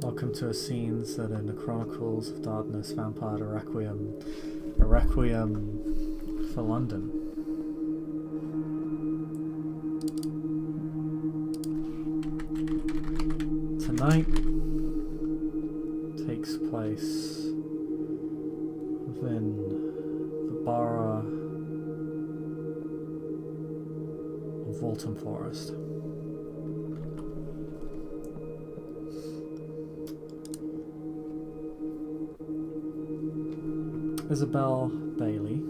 Welcome to a scene set in the Chronicles of Darkness Vampire Requiem. A Requiem for London. Tonight takes place within the borough of Waltham Forest. Isobel Bailey,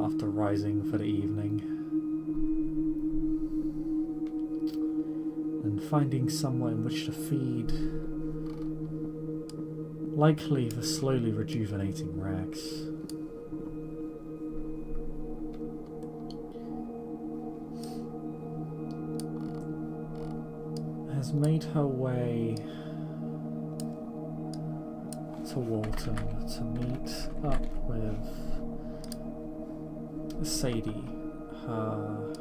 after rising for the evening and finding somewhere in which to feed likely the slowly rejuvenating Rex, has made her way to Waltham to meet up with Sadie, her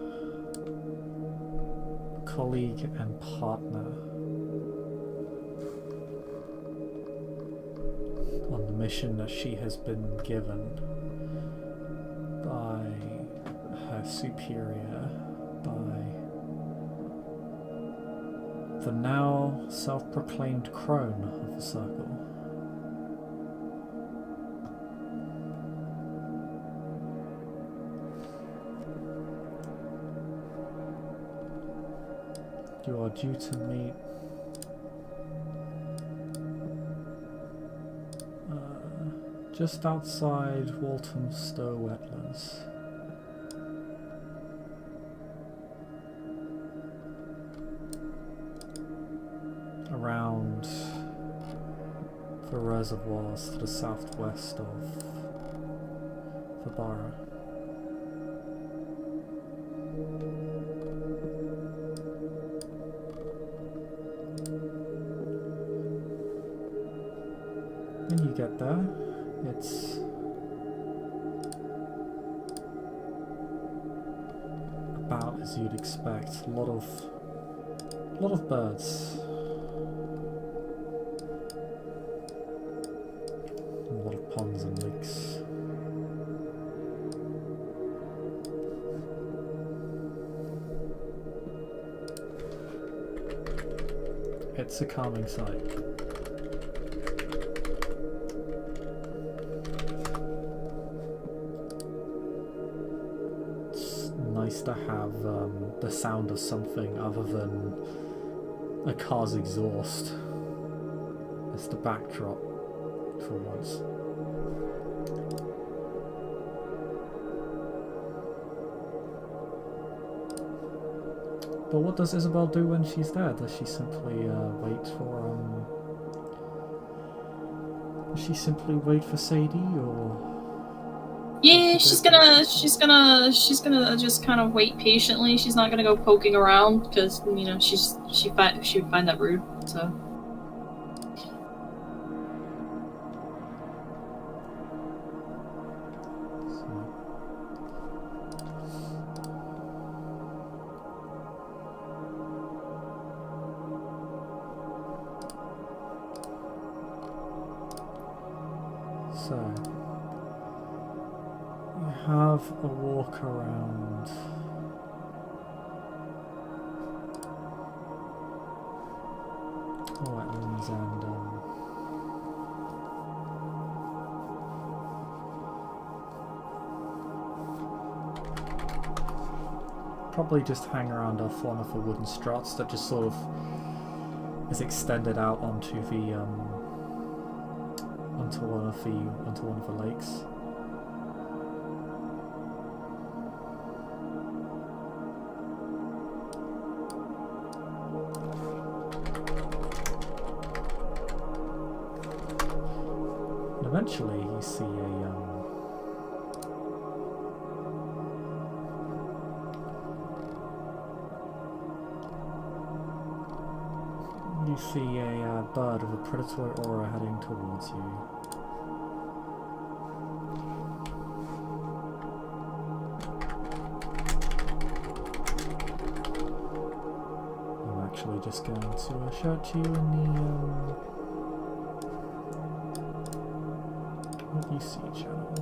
colleague and partner, on the mission that she has been given by her superior, by the now self-proclaimed Crone of the Circle. You are due to meet just outside Walthamstow Wetlands. Around the reservoirs to the southwest of the borough. When you get there, it's about as you'd expect. A lot of birds. A lot of ponds and lakes. It's a calming sight. Nice to have the sound of something other than a car's exhaust as the backdrop for once. But what does Isobel do when she's there? Does she simply wait for Sadie, or? Yeah, she's gonna just kind of wait patiently. She's not gonna go poking around because she would find that rude. So. Have a walk around wetlands and probably just hang around off one of the wooden struts that just sort of is extended out onto the onto one of the lakes. Eventually, you see a bird with a predatory aura heading towards you. actually just going to show it to you in the what you see channel.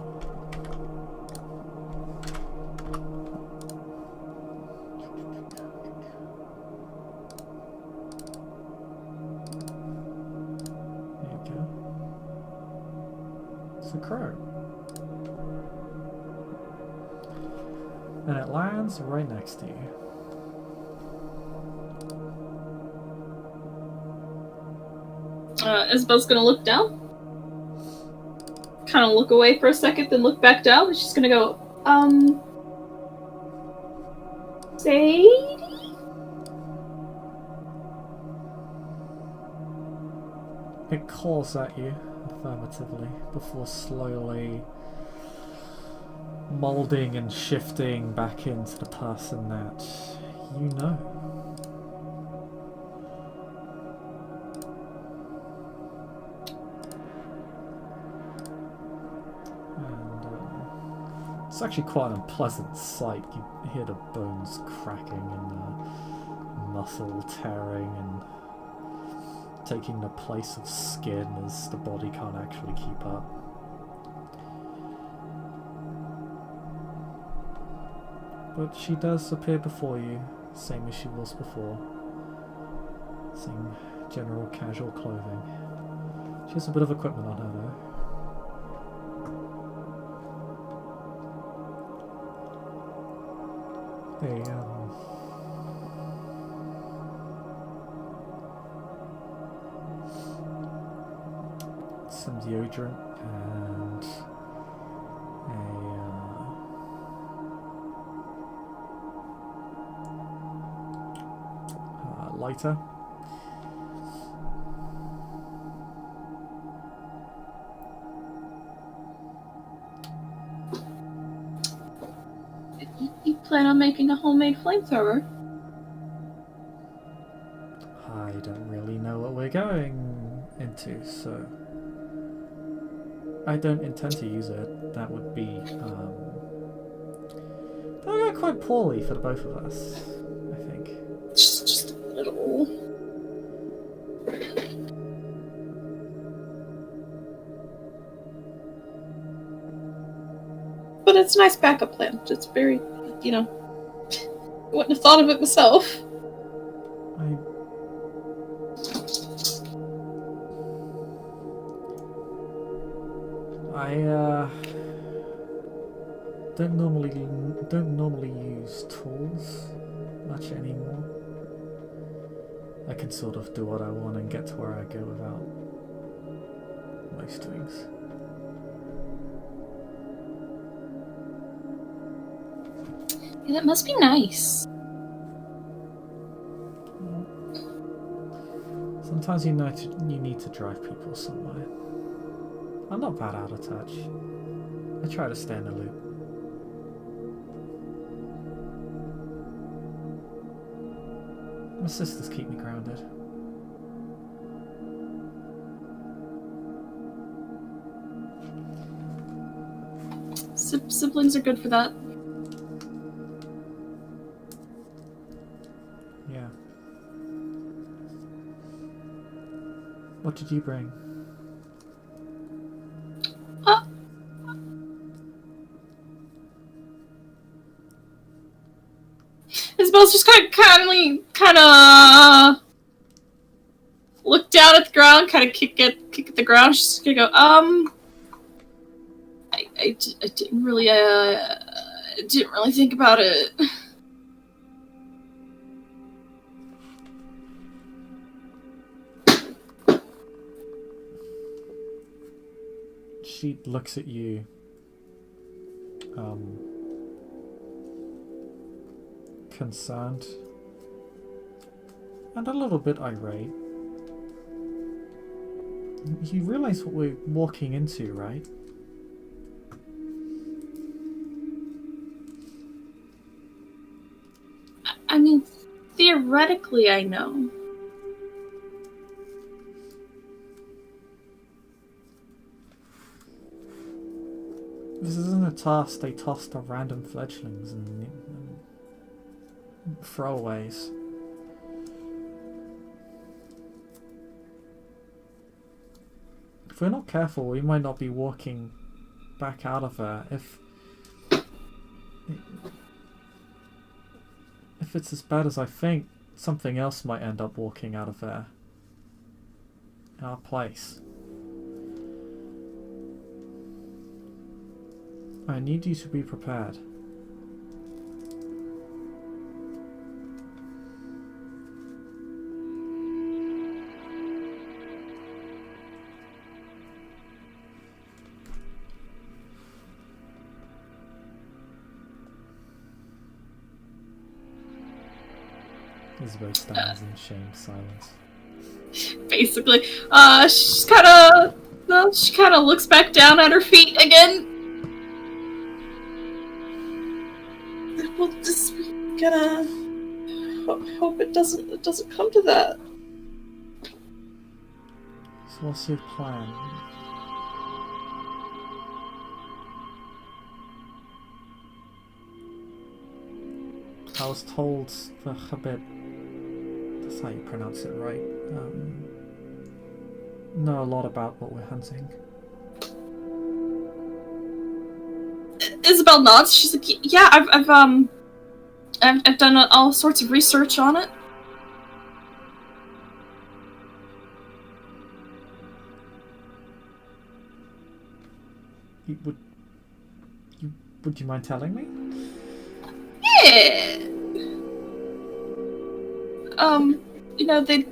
There you go. It's a Crone. And it lands right next to you. Isabel's gonna look down. Kind of look away for a second, then look back down. And she's gonna go, Sadie? It calls at you affirmatively before slowly molding and shifting back into the person that you know. And it's actually quite an unpleasant sight. You hear the bones cracking and the muscle tearing and taking the place of skin as the body can't actually keep up. But she does appear before you, same as she was before. Same general casual clothing. She has a bit of equipment on her though. Some deodorant and a lighter. You plan on making a homemade flamethrower? I don't really know what we're going into, so I don't intend to use it. That would be that would go quite poorly for the both of us, I think. Just a little. But it's a nice backup plan. It's very, you know, I wouldn't have thought of it myself. I don't normally use tools much anymore. I can sort of do what I want and get to where I go without most things. Yeah, that must be nice. Sometimes you need to drive people somewhere. I'm not that out of touch. I try to stay in the loop. My sisters keep me grounded. Siblings are good for that. Yeah. What did you bring? Isabel's just kind of look down at the ground, kind of kick at the ground. She's gonna go, I didn't really think about it. She looks at you. Concerned and a little bit irate. You realize what we're walking into, right? I mean, theoretically, I know. This isn't a task they toss to random fledglings and throwaways. If we're not careful, we might not be walking back out of there. If it's as bad as I think, something else might end up walking out of there. In our place. I need you to be prepared. Isobel stands in shamed silence. Basically, she kind of looks back down at her feet again. We'll just gonna hope it doesn't come to that. So what's your plan? I was told the Habit, that's how you pronounce it, right? Know a lot about what we're hunting. Isobel nods. She's like, "Yeah, I've done all sorts of research on it." Would you mind telling me? Yeah. You know, they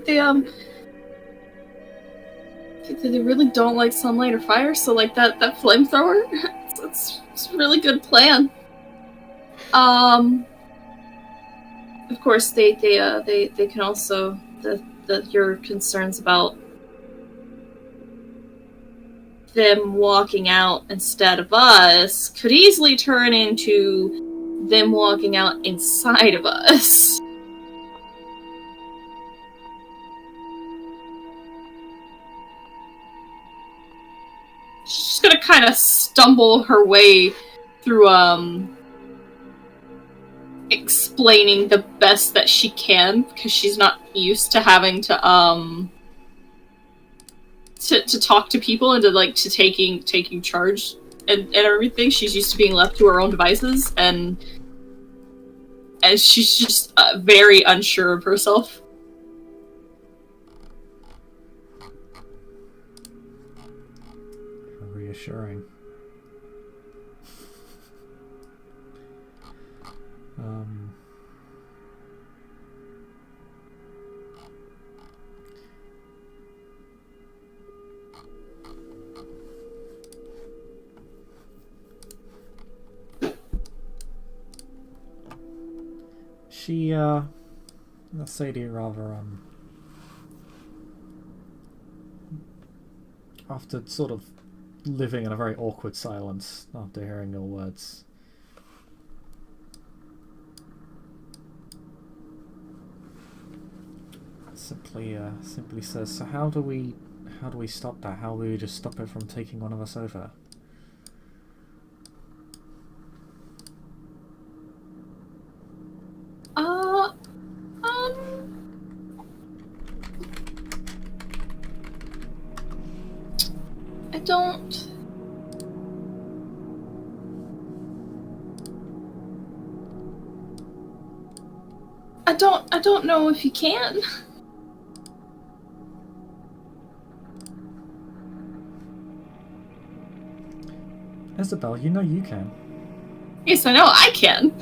really don't like sunlight or fire, so like that flamethrower, it's a really good plan. Of course, they can also your concerns about them walking out instead of us could easily turn into them walking out inside of us. She's gonna kind of stumble her way through explaining the best that she can, because she's not used to having to talk to people and to taking charge and everything. She's used to being left to her own devices, and she's just very unsure of herself. Reassuring. Sadie rather, after sort of living in a very awkward silence after hearing your words, simply says, "So how do we stop that? How do we just stop it from taking one of us over?" I don't know if you can. Isobel, you know you can. Yes, I know I can.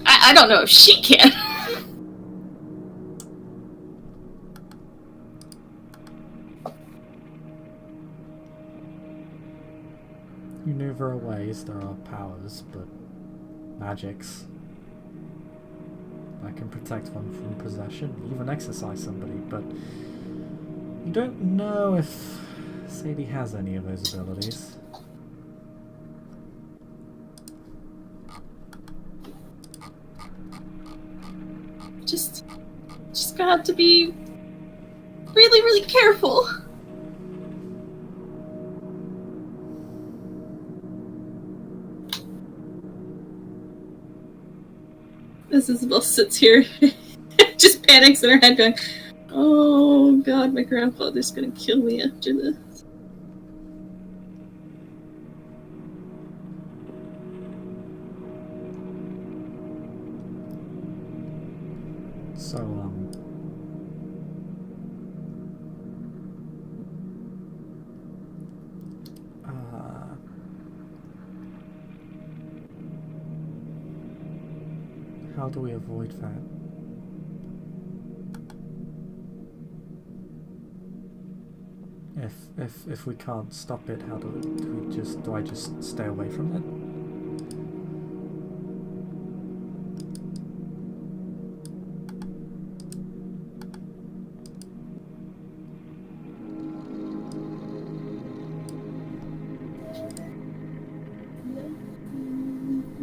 I don't know if she can. You know there are ways, there are powers, but magics that can protect one from possession, even exorcise somebody, but you don't know if Sadie has any of those abilities. Just gonna have to be really, really careful. As Isobel sits here, just panics in her head going, Oh god, my grandfather's gonna kill me after this. So, how do we avoid that? If we can't stop it, how do I just stay away from it?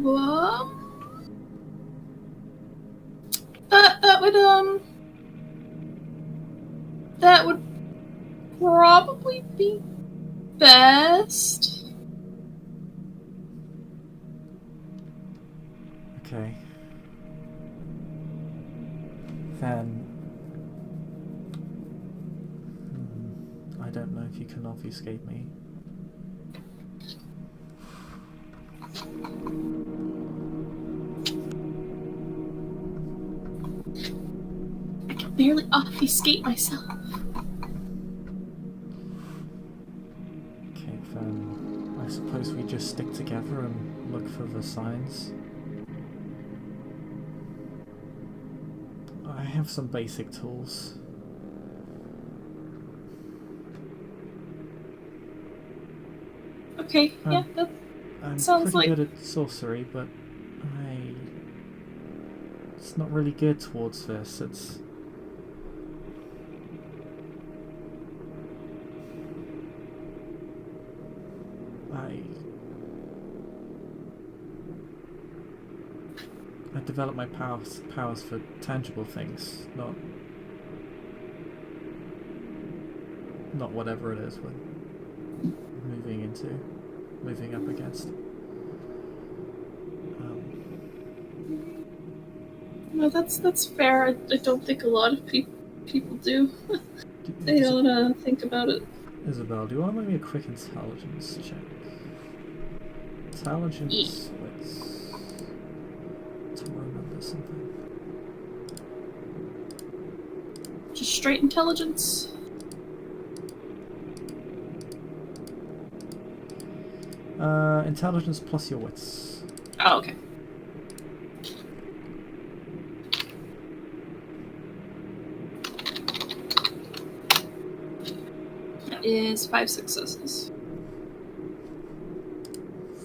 Well, that would probably be best. Okay. Then I don't know if you can obfuscate me. I can barely obfuscate myself. Okay, then I suppose we just stick together and look for the signs. I have some basic tools. Okay, yeah, that I'm sounds pretty like... good at sorcery, but it's not really geared towards this. It's... I develop my powers for tangible things, not whatever it is we're moving up against. No, that's fair. I don't think a lot of people do. They don't think about it. Isobel, do you want to make me a quick intelligence check? Intelligence, to remember something. Just straight intelligence? Intelligence plus your wits. Oh, okay. That is 5 successes.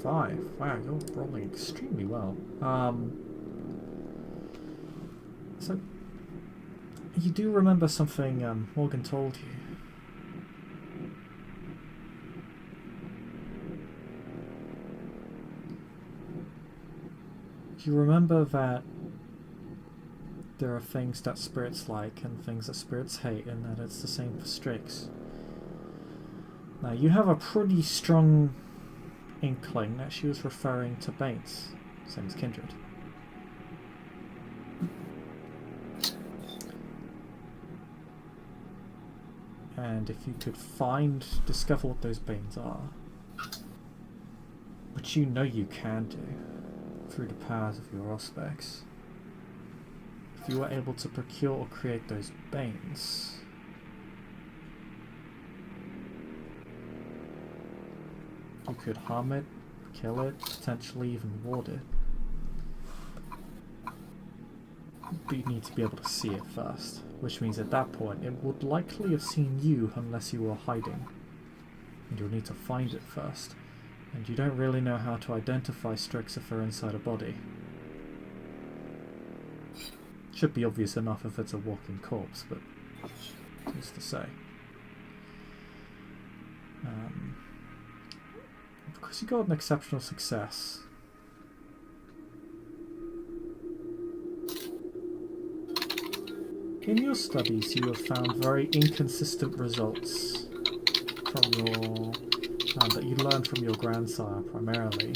5? Wow, you're rolling extremely well. So, you do remember something Morgan told you. You remember that there are things that spirits like and things that spirits hate, and that it's the same for Strix. Now, you have a pretty strong inkling that she was referring to Bates, same as Kindred. And if you could discover what those Banes are, which you know you can do through the powers of your Auspex, if you were able to procure or create those Banes, you could harm it, kill it, potentially even ward it. But you need to be able to see it first, which means at that point it would likely have seen you unless you were hiding. And you'll need to find it first. And you don't really know how to identify Strix if they're inside a body. Should be obvious enough if it's a walking corpse, but who's to say? Because you got an exceptional success. In your studies, you have found very inconsistent results from your that you learned from your grandsire primarily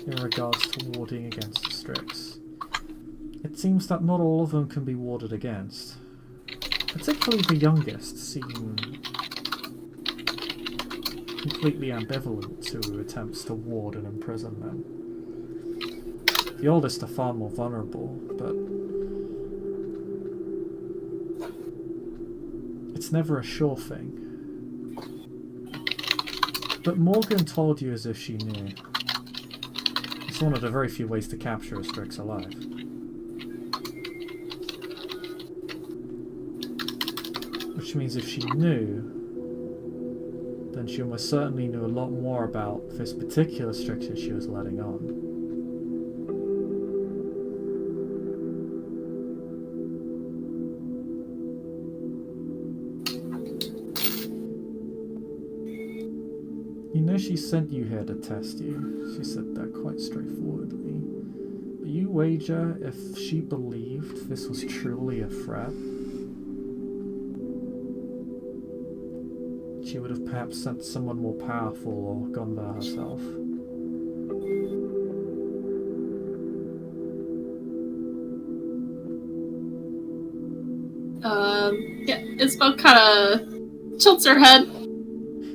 in regards to warding against the Strix. It seems that not all of them can be warded against. particularly the youngest, seem completely ambivalent to attempts to ward and imprison them. The oldest are far more vulnerable, but it's never a sure thing. But Morgan told you as if she knew. It's one of the very few ways to capture a Strix alive. Which means if she knew, then she almost certainly knew a lot more about this particular Strix that she was letting on. You know she sent you here to test you. She said that quite straightforwardly. But you wager if she believed this was truly a threat, she would have perhaps sent someone more powerful or gone there herself. Yeah, Isabel kind of tilts her head.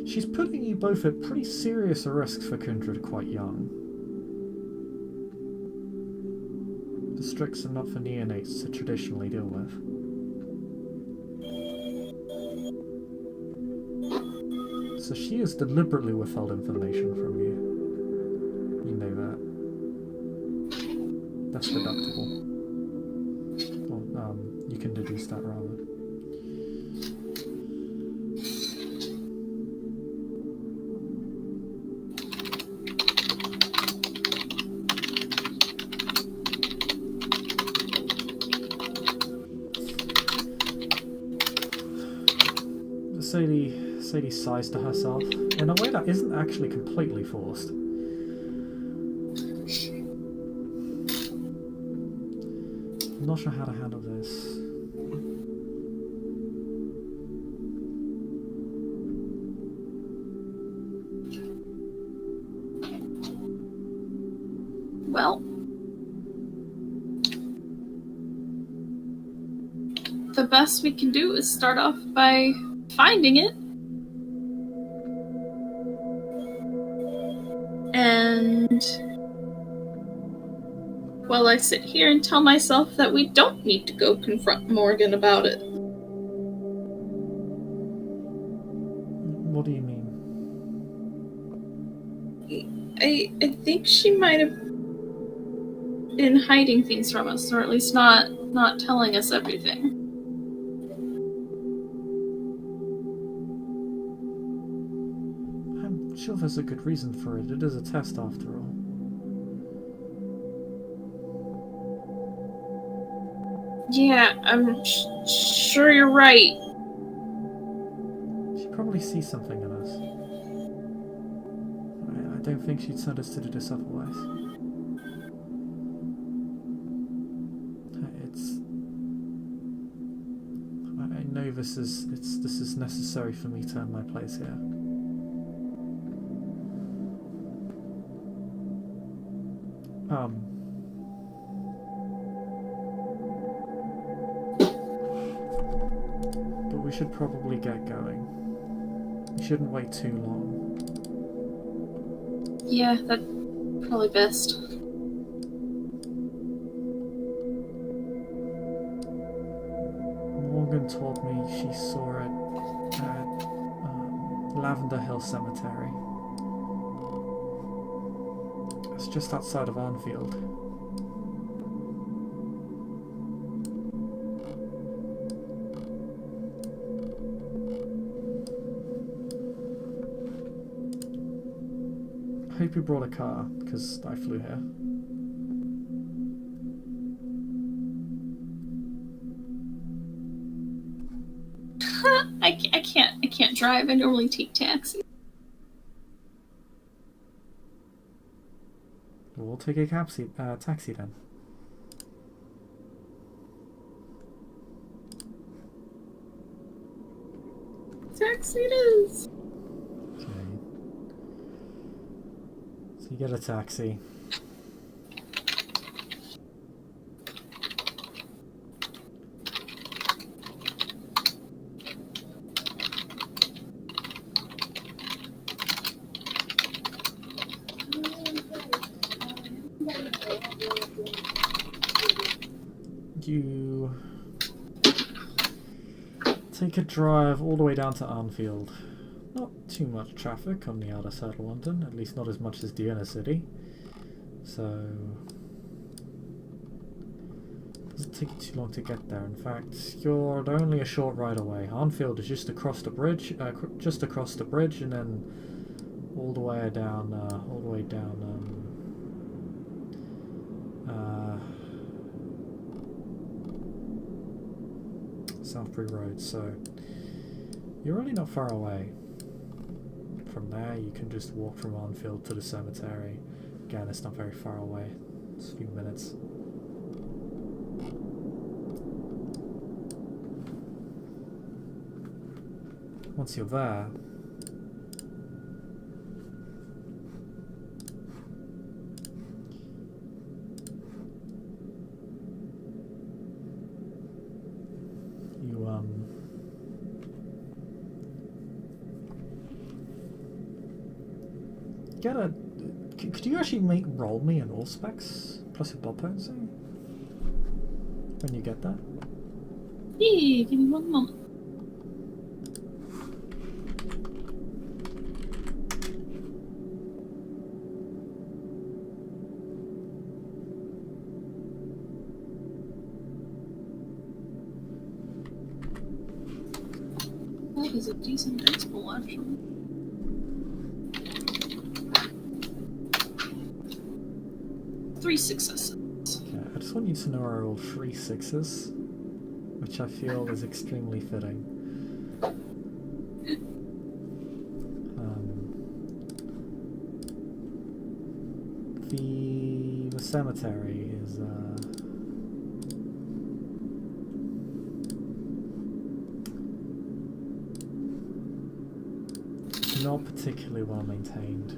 She's putting you both at pretty serious risks for Kindred quite young. The Strix are not for neonates to traditionally deal with. So she has deliberately withheld information from you. You know that. That's deductible. Well, you can deduce that rather. Sadie sighs to herself in a way that isn't actually completely forced. I'm not sure how to handle this. Well, the best we can do is start off by finding it. And while I sit here and tell myself that we don't need to go confront Morgan about it. What do you mean? I think she might have been hiding things from us, or at least not telling us everything. I'm sure there's a good reason for it. It is a test after all. Yeah, I'm sure you're right. She probably sees something in us. I don't think she'd send us to do this otherwise. I know this is necessary for me to earn my place here. But we should probably get going. We shouldn't wait too long. Yeah, that's probably best. Morgan told me she saw it at Lavender Hill Cemetery. It's just outside of Arnfield. I hope you brought a car, because I flew here. I can't drive. I normally take taxis. We'll take a taxi then. Taxi it is. Okay. So you get a taxi. You take a drive all the way down to Arnfield. Not too much traffic on the outer side of London, at least not as much as the inner city. So it doesn't take you too long to get there. In fact, you're only a short ride away. Arnfield is just across the bridge, and then all the way down, Southbury Road. So you're really not far away. From there, you can just walk from Arnfield to the cemetery. Again, it's not very far away. It's a few minutes. Once you're there, get a... Could you actually roll me an all specs plus your blood potency when you get that? Yeah, give me one moment. That is a decent expo, actually. Three successes. Okay, I just want you to know I rolled 3 6s, which I feel is extremely fitting. The cemetery is not particularly well maintained.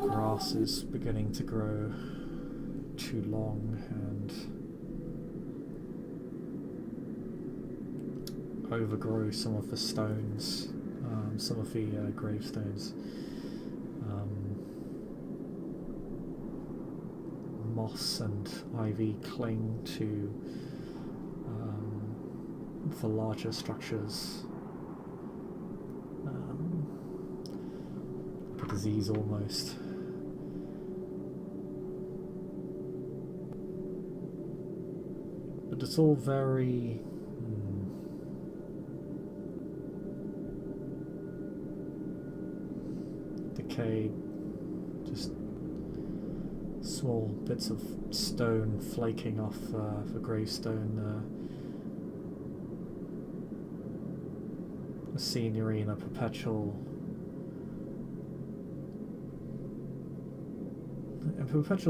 Grass is beginning to grow too long and overgrow some of the stones, some of the gravestones. Moss and ivy cling to the larger structures. Like a disease almost. But it's all very decayed, just small bits of stone flaking off the gravestone. The scenery in a perpetual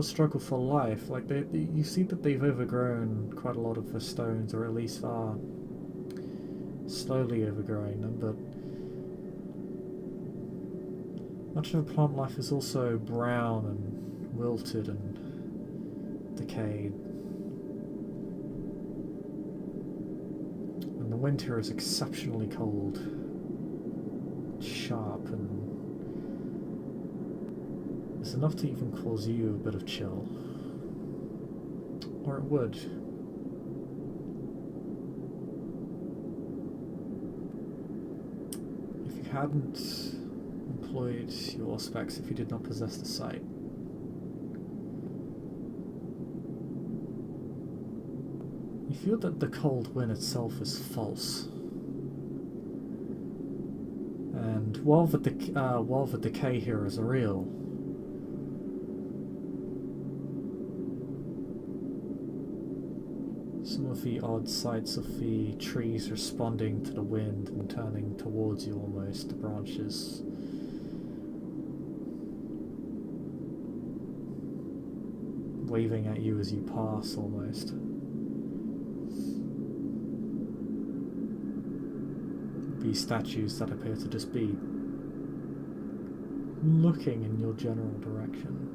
struggle for life. Like you see that they've overgrown quite a lot of the stones, or at least are slowly overgrowing them, but much of the plant life is also brown and wilted and decayed. And the winter is exceptionally cold, sharp, and it's enough to even cause you a bit of chill. Or it would. If you hadn't employed your specs, if you did not possess the sight. You feel that the cold wind itself is false. And while the decay here is real, some of the odd sights of the trees responding to the wind and turning towards you almost, the branches waving at you as you pass almost. These statues that appear to just be looking in your general direction,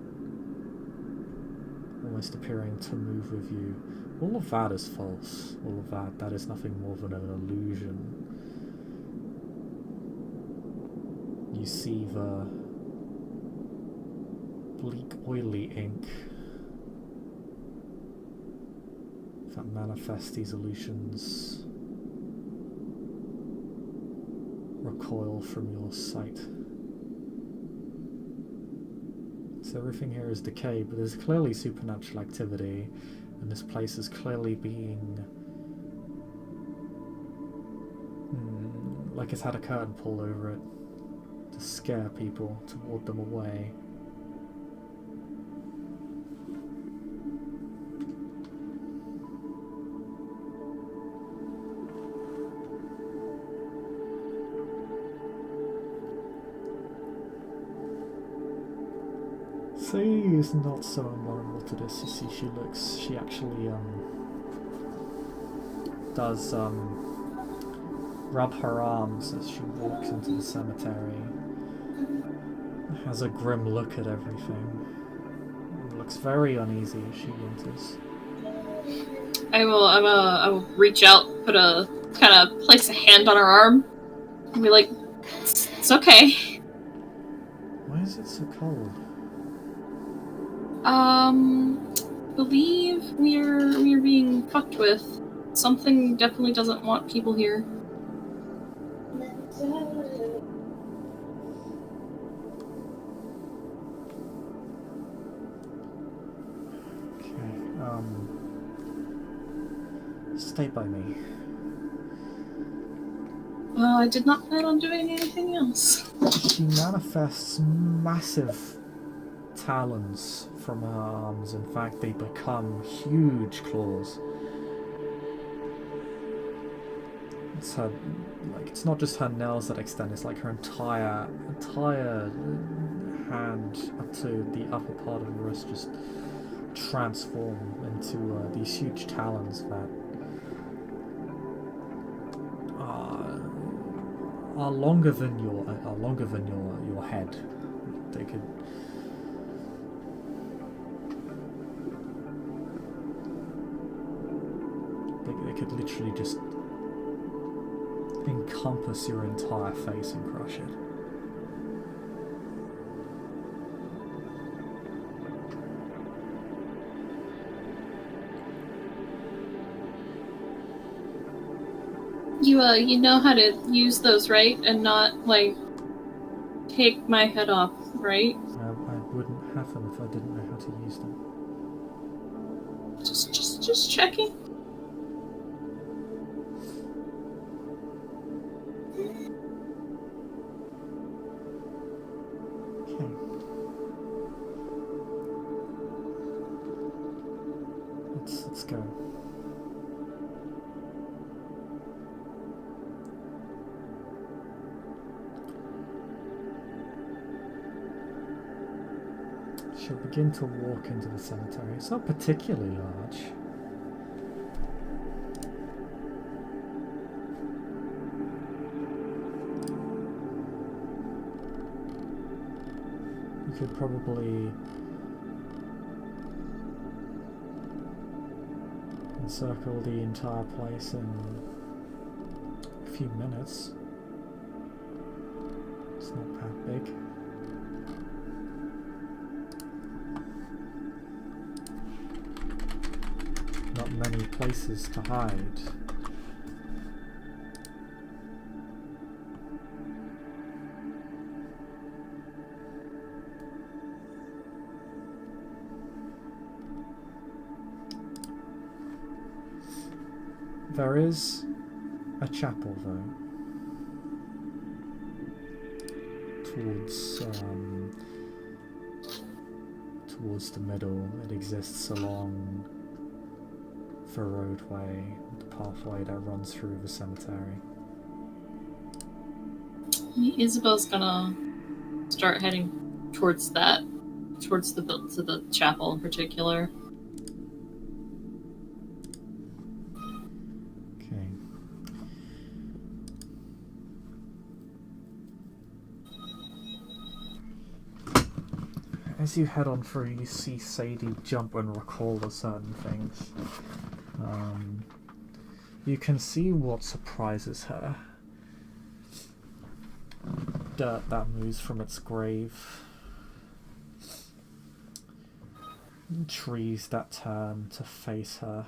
almost appearing to move with you. All of that is false. All of that is nothing more than an illusion. You see the bleak, oily ink that manifest these illusions recoil from your sight. So everything here is decay, but there's clearly supernatural activity, and this place is clearly being like it's had a curtain pulled over it to scare people, to ward them away. Sadie is not so vulnerable to this. You see, she actually does rub her arms as she walks into the cemetery. Has a grim look at everything. Looks very uneasy as she enters. I will reach out, kind of place a hand on her arm, and be like, "It's okay." Why is it so cold? Believe we're being fucked with. Something definitely doesn't want people here. Okay, stay by me. Well, I did not plan on doing anything else. She manifests massive talons from her arms. In fact, they become huge claws. It's her, like, it's not just her nails that extend, it's like her entire hand up to the upper part of the wrist just transform into these huge talons that are longer than your head. They could literally just encompass your entire face and crush it. You know how to use those, right? And not, like, take my head off, right? I wouldn't have them if I didn't know how to use them. Just checking. Okay. Let's go. She'll begin to walk into the cemetery. It's not particularly large. You could probably encircle the entire place in a few minutes. It's not that big. Not many places to hide. There is a chapel, though, towards the middle. It exists along the roadway, the pathway that runs through the cemetery. Isabel's gonna start heading towards that, towards the chapel in particular. Okay. As you head on through, you see Sadie jump and recall to certain things. You can see what surprises her. Dirt that moves from its grave. Trees that turn to face her.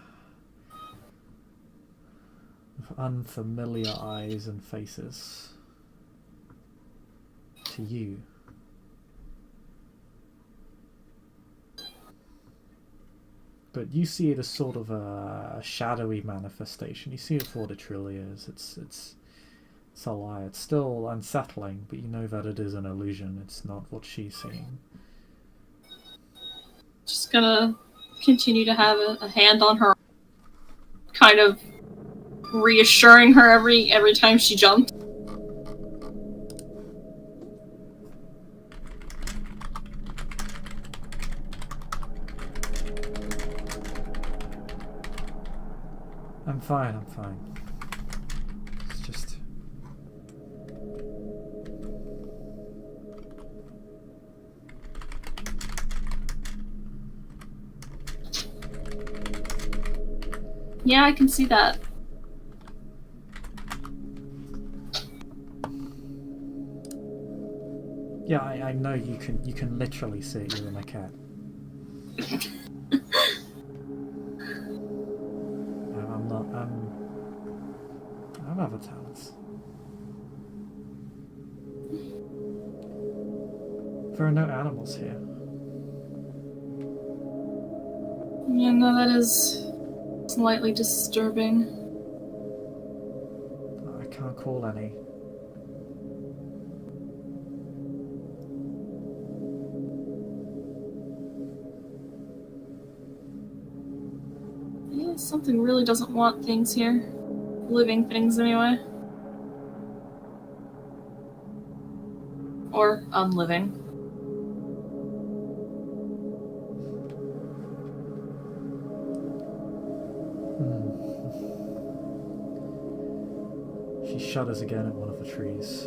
unfamiliar eyes and faces to you. But you see it as sort of a shadowy manifestation. You see it for what it truly is. It's a lie. It's still unsettling, but you know that it is an illusion. It's not what she's seeing. Just gonna continue to have a hand on her, kind of reassuring her every time she jumped. I'm fine, I'm fine. It's just... Yeah, I can see that. Yeah, I know you can literally see it, you're in a cat. I have other talents. There are no animals here. Yeah, no, that is slightly disturbing. I can't call any. Yeah, something really doesn't want things here. Living things, anyway. Or unliving. She shudders again at one of the trees.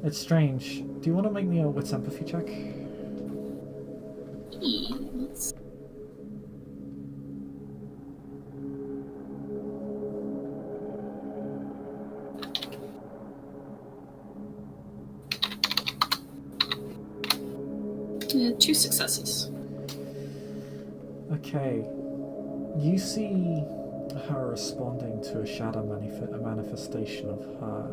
It's strange. Do you want to make me a wits empathy check? Let's... Yeah, 2 successes. Okay. You see her responding to a shadow manifestation of her,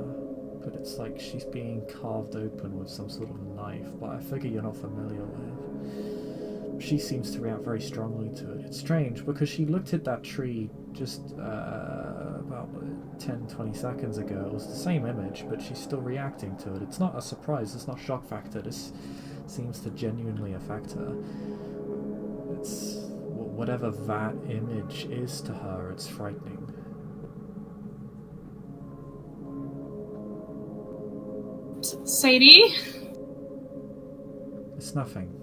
but it's like she's being carved open with some sort of knife, but I figure you're not familiar with. She seems to react very strongly to it. It's strange, because she looked at that tree just about 10-20 seconds ago. It was the same image, but she's still reacting to it. It's not a surprise, it's not shock factor, this seems to genuinely affect her. It's... whatever that image is to her, it's frightening. Sadie? It's nothing.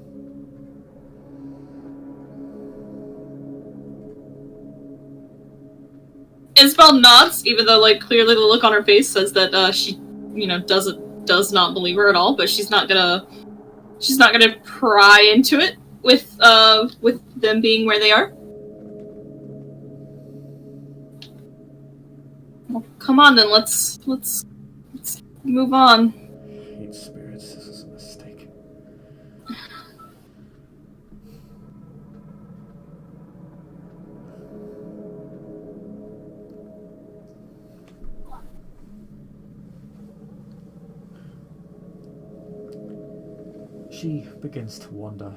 Isobel nods, even though, like, clearly the look on her face says that she, you know, does not believe her at all. But she's not gonna pry into it with them being where they are. Well, come on then, let's move on. Hate spirits, this is a mistake. She begins to wander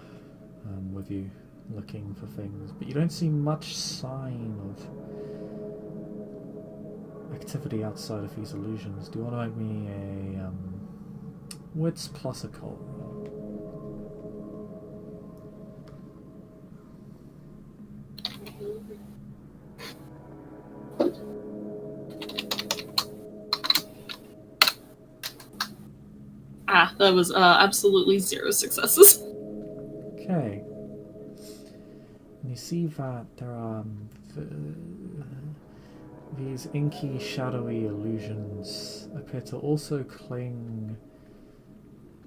with you, looking for things, but you don't see much sign of activity outside of these illusions. Do you want to make me a wits plus occult roll? Ah, that was absolutely 0 successes. Okay. And you see that there are these inky, shadowy illusions appear to also cling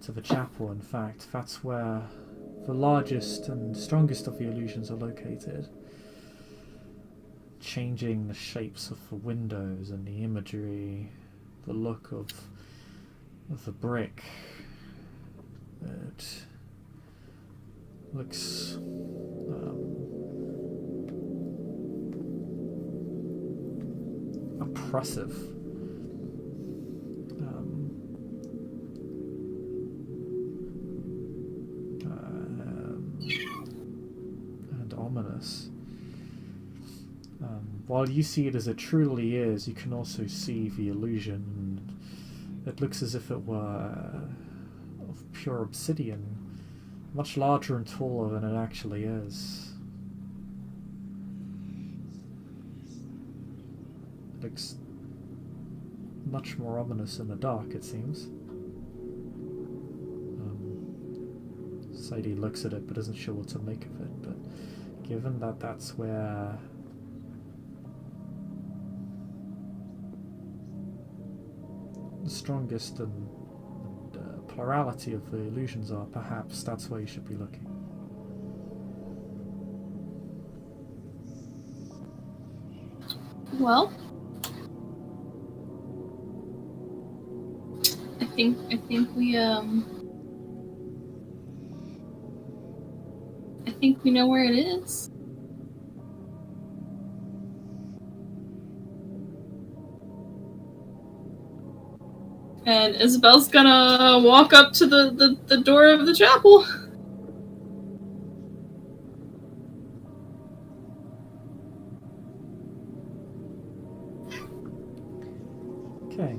to the chapel. In fact, that's where the largest and strongest of the illusions are located, changing the shapes of the windows and the imagery, the look of the brick. It looks oppressive. And ominous. While you see it as it truly is, you can also see the illusion, and it looks as if it were of pure obsidian, much larger and taller than it actually is. It looks much more ominous in the dark, it seems. Sadie looks at it but isn't sure what to make of it, but given that that's where the strongest and plurality of the illusions are, perhaps that's where you should be looking. Well, I think we know where it is. And Isabel's gonna walk up to the door of the chapel. Okay.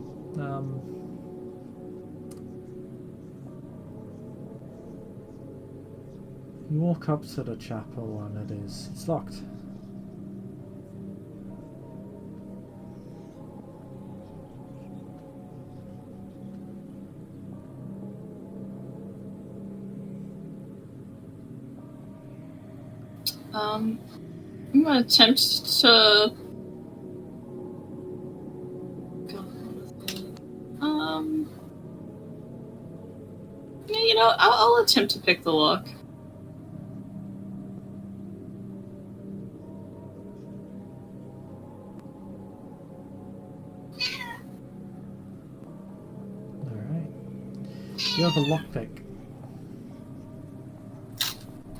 You walk up to the chapel and it's locked. I'm gonna attempt to. Yeah, you know, I'll attempt to pick the lock. Alright. You have a lockpick.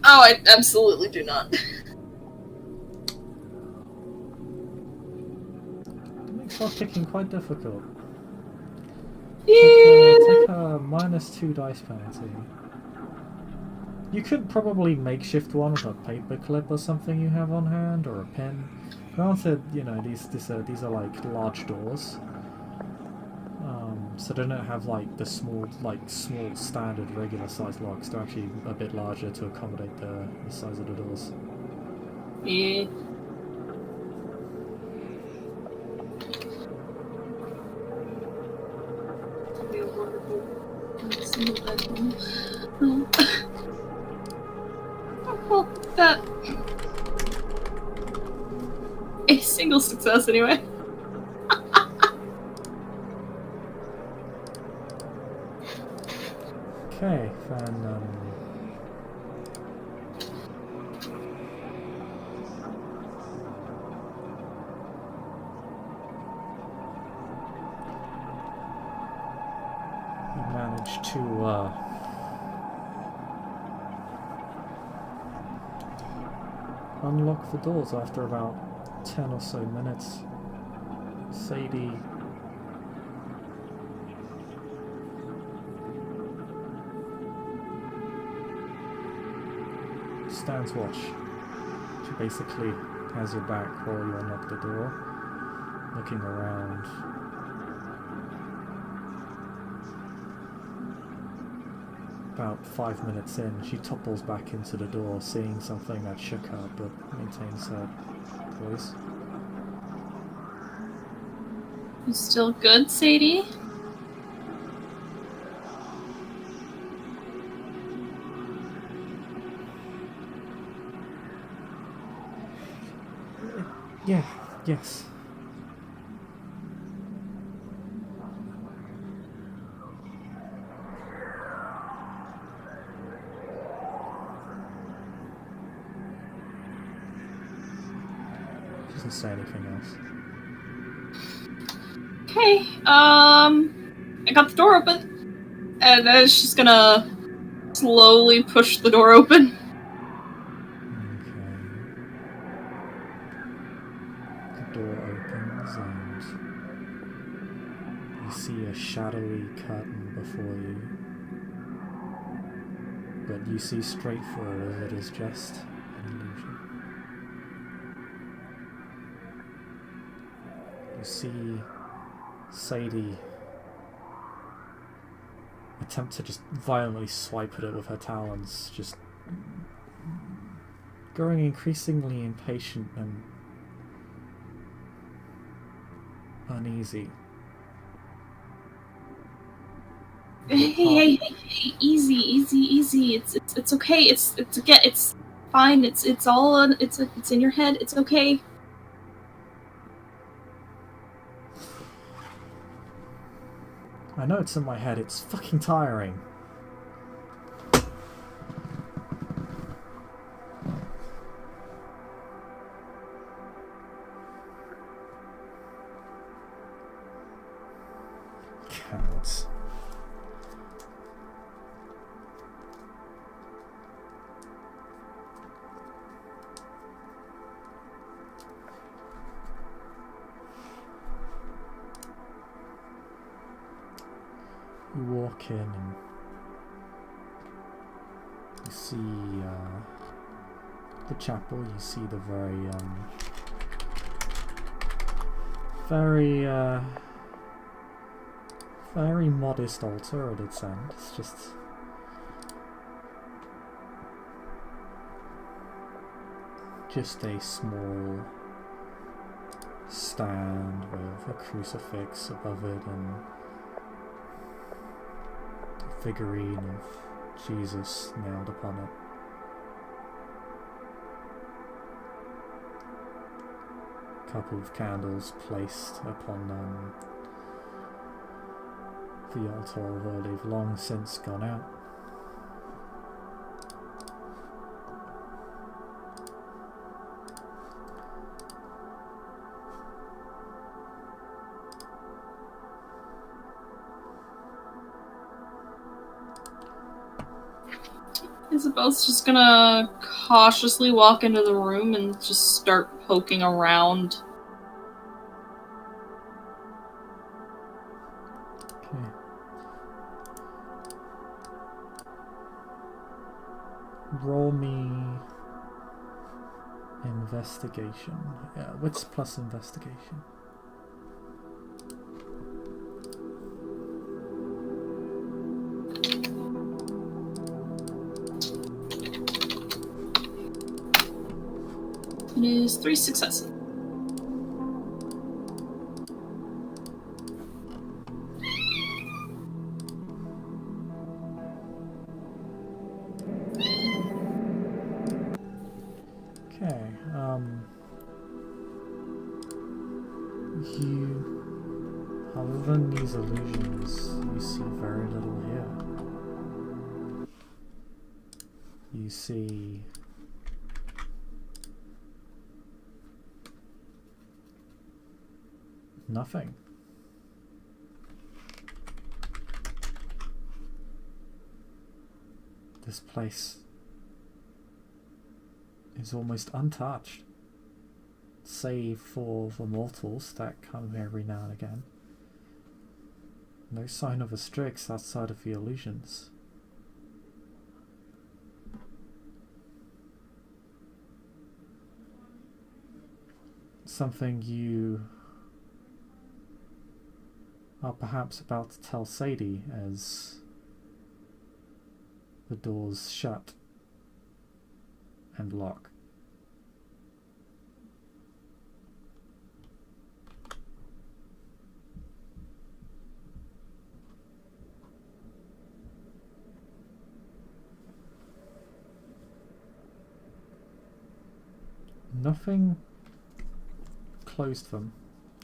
Oh, I absolutely do not. It makes lockpicking quite difficult. Yeah. Take a -2 dice penalty. You could probably makeshift one with a paperclip or something you have on hand, or a pen. Granted, you know, these are like large doors, so they don't have like the small standard regular size locks. They're actually a bit larger to accommodate the size of the doors. Yeah. Well, that a single success anyway. Okay, then you manage to unlock the doors after about 10 or so minutes. Sadie stands watch. She basically has your back while you unlock the door, looking around. About 5 minutes in, she topples back into the door, seeing something that shook her, but maintains her voice. You still good, Sadie? Yeah, yes. She doesn't say anything else. Okay, I got the door open. And then she's gonna slowly push the door open. Okay. The door seconds, and you see a shadowy curtain before you, but you see straight through as it is just an illusion. You see Sadie attempt to just violently swipe at it with her talons, just growing increasingly impatient and uneasy. Hey, easy. It's okay. It's fine. It's all it's in your head. It's okay. I know it's in my head. It's fucking tiring. Cowards. You walk in and you see the chapel. You see the very modest altar at its end. It's just a small stand with a crucifix above it and a figurine of Jesus nailed upon it. A couple of candles placed upon the altar, although they've long since gone out. Isabel's just gonna cautiously walk into the room and just start poking around. Okay. Roll me investigation. Yeah, wits plus investigation. It is 3 successes. Okay, other than these illusions, you see very little here. You see nothing. This place is almost untouched, save for the mortals that come here every now and again. No sign of a Strix outside of the illusions. Something you are perhaps about to tell Sadie as the doors shut and lock. Nothing closed them.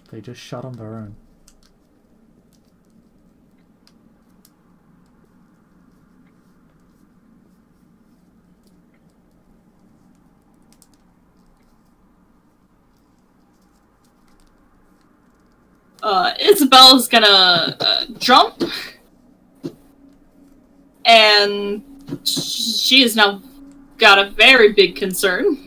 They just shut on their own. Isabel's gonna jump, and she has now got a very big concern.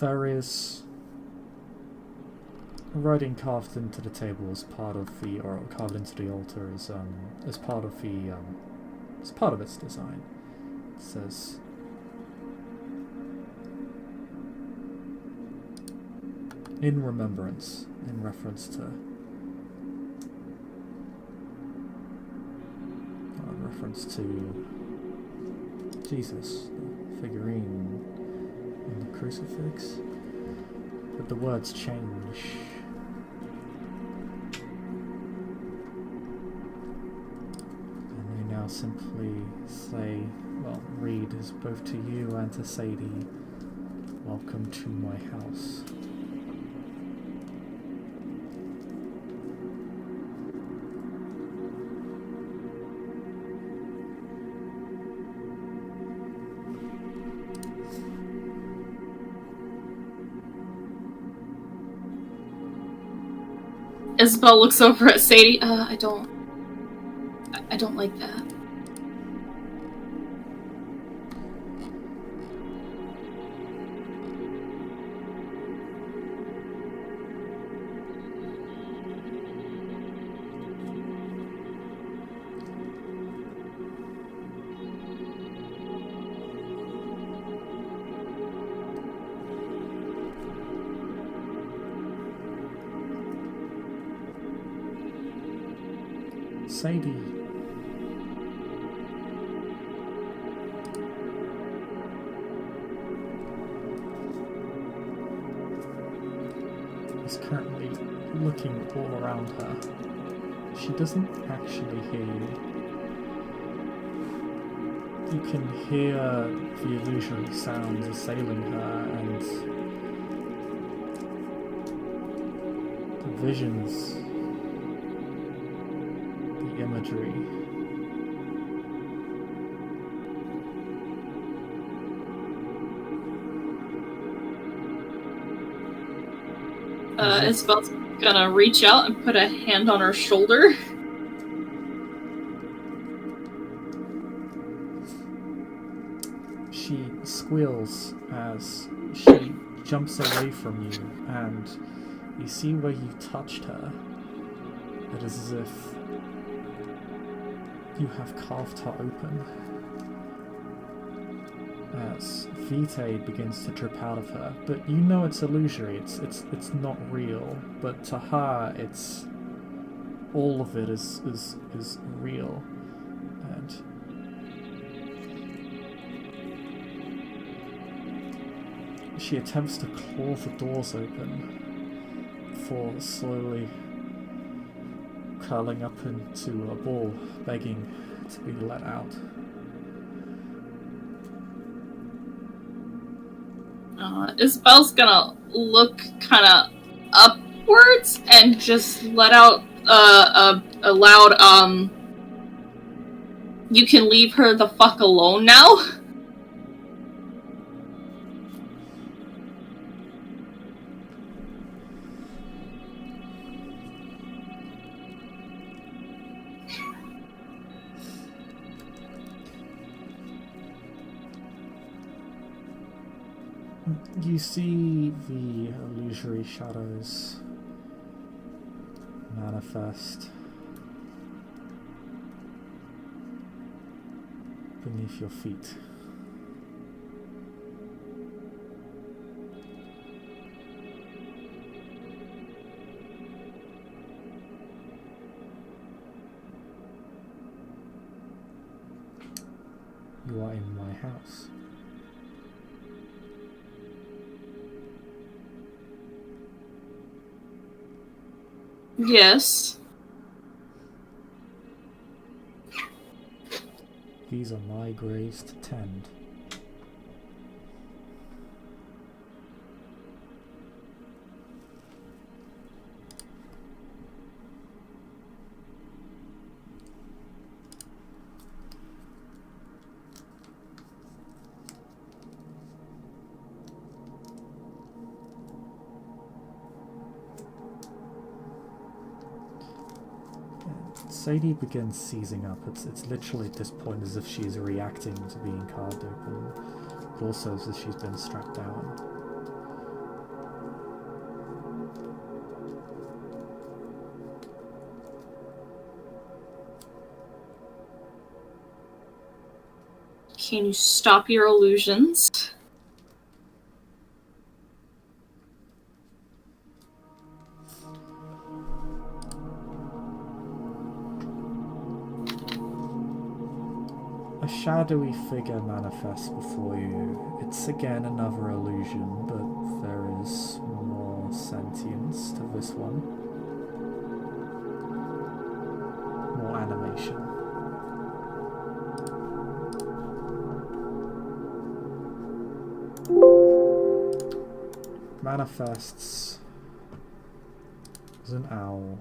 There is writing carved into the table as part of the, or carved into the altar as part of the, as part of its design. It says, "In remembrance," in reference to, Jesus, the figurine and the crucifix. But the words change. And they now simply say, well, read as both to you and to Sadie, "Welcome to my house." Isobel looks over at Sadie. I don't like that. Sadie. Is currently looking all around her. She doesn't actually hear you. You can hear the illusory sounds assailing her and the visions, the imagery. Isabel's gonna reach out and put a hand on her shoulder. She squeals as she jumps away from you, and you see where you touched her. It is as if you have carved her open. As Vitae begins to drip out of her, but you know it's illusory. It's not real. But to her, it's all of it is real, and she attempts to claw the doors open before slowly curling up into a ball, begging to be let out. Isabel's gonna look kind of upwards and just let out a loud, "You can leave her the fuck alone now." You see the illusory shadows manifest beneath your feet. You are in my house. Yes. These are my graves to tend. Sadie begins seizing up. It's literally at this point as if she's reacting to being carved open, but also as if she's been strapped down. Can you stop your illusions? A shadowy figure manifests before you. It's again another illusion, but there is more sentience to this one. More animation. Manifests as an owl.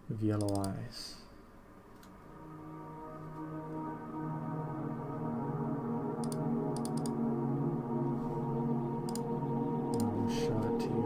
With yellow eyes. I'll show it to you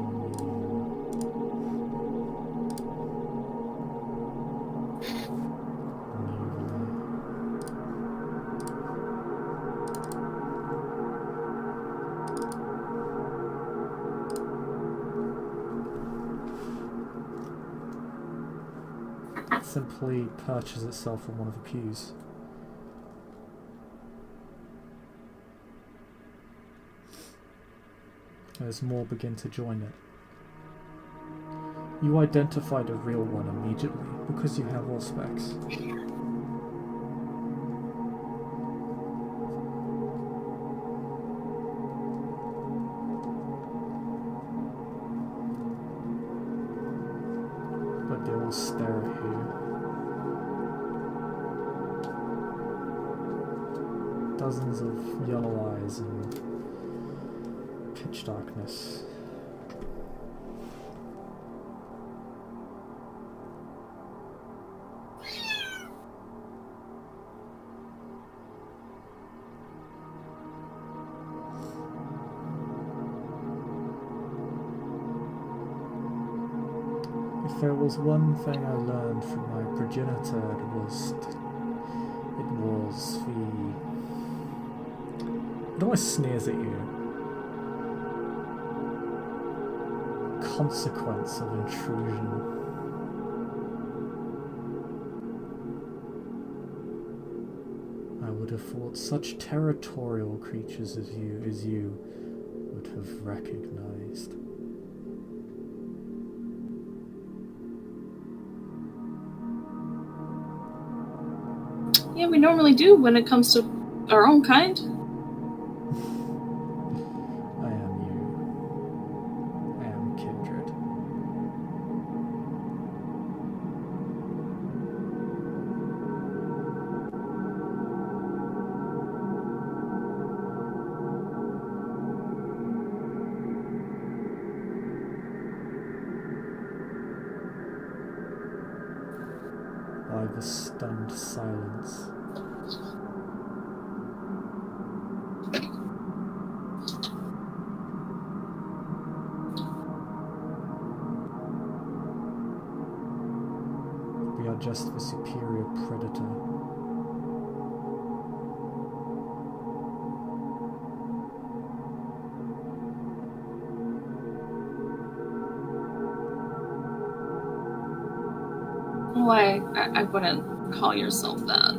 simply perches itself on one of the pews. As more begin to join it. You identified a real one immediately because you have Auspex. But they all stare at you. Dozens of yellow eyes and pitch darkness. If there was one thing I learned from my progenitor, it was the... It always sneers at you. Consequence of intrusion. I would have thought such territorial creatures as you would have recognized. Yeah, we normally do when it comes to our own kind. I am you. I am kindred. By the stunned silence. We are just the superior predator. Why, I wouldn't call yourself that.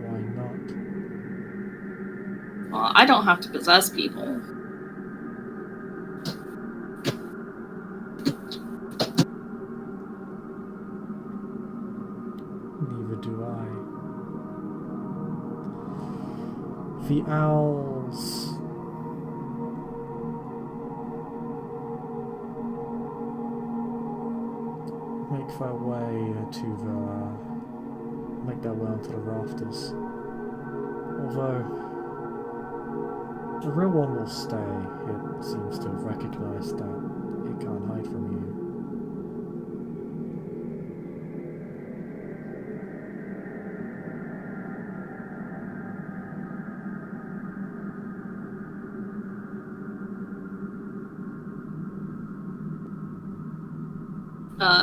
Why not? Well, I don't have to possess people. Neither do I. The owls... make their way onto the rafters. Although the real one will stay. It seems to have recognized that it can't hide from you.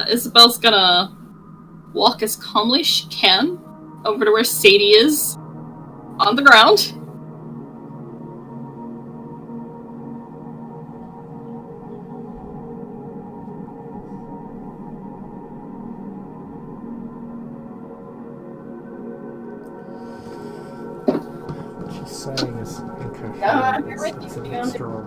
Isabel's gonna walk as calmly as she can over to where Sadie is on the ground. saying is incoherent. I'm here with It's a you. mixture of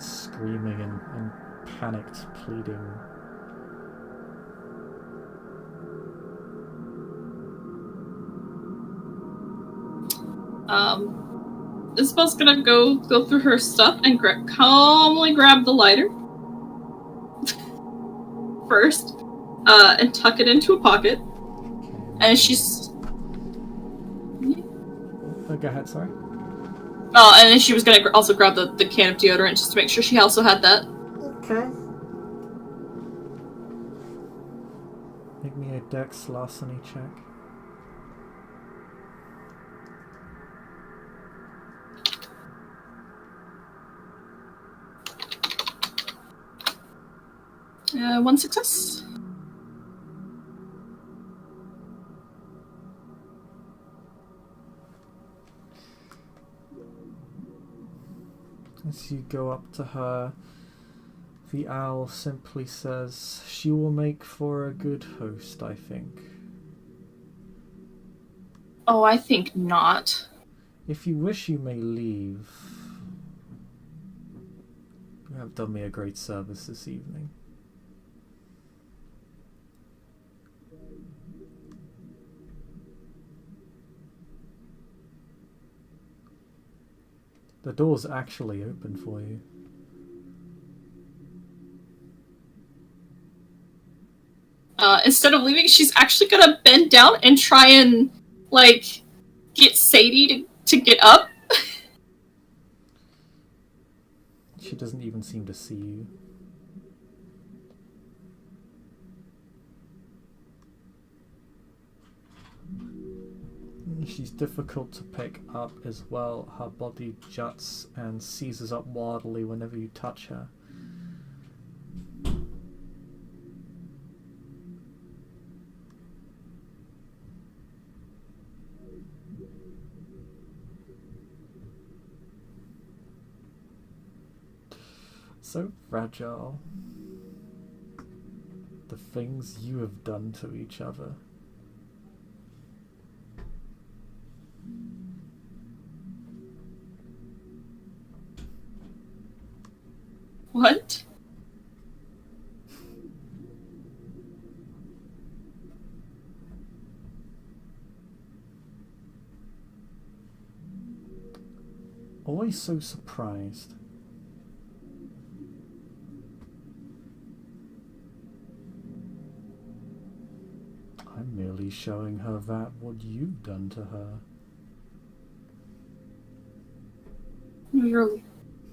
screaming and panicked pleading. Isabel's gonna go through her stuff and calmly grab the lighter first, and tuck it into a pocket. Okay, And she's. Oh, go ahead, sorry. Oh, and then she was gonna also grab the can of deodorant just to make sure she also had that. Okay. Make me a dex larceny check. One success. As you go up to her, the owl simply says, "She will make for a good host, I think." Oh, I think not. If you wish, you may leave. You have done me a great service this evening. The door's actually open for you. Instead of leaving, she's actually gonna bend down and try and, like, get Sadie to get up. She doesn't even seem to see you. She's difficult to pick up as well. Her body juts and seizes up wildly whenever you touch her. So fragile. The things you have done to each other. What? Always so surprised. I'm merely showing her that what you've done to her.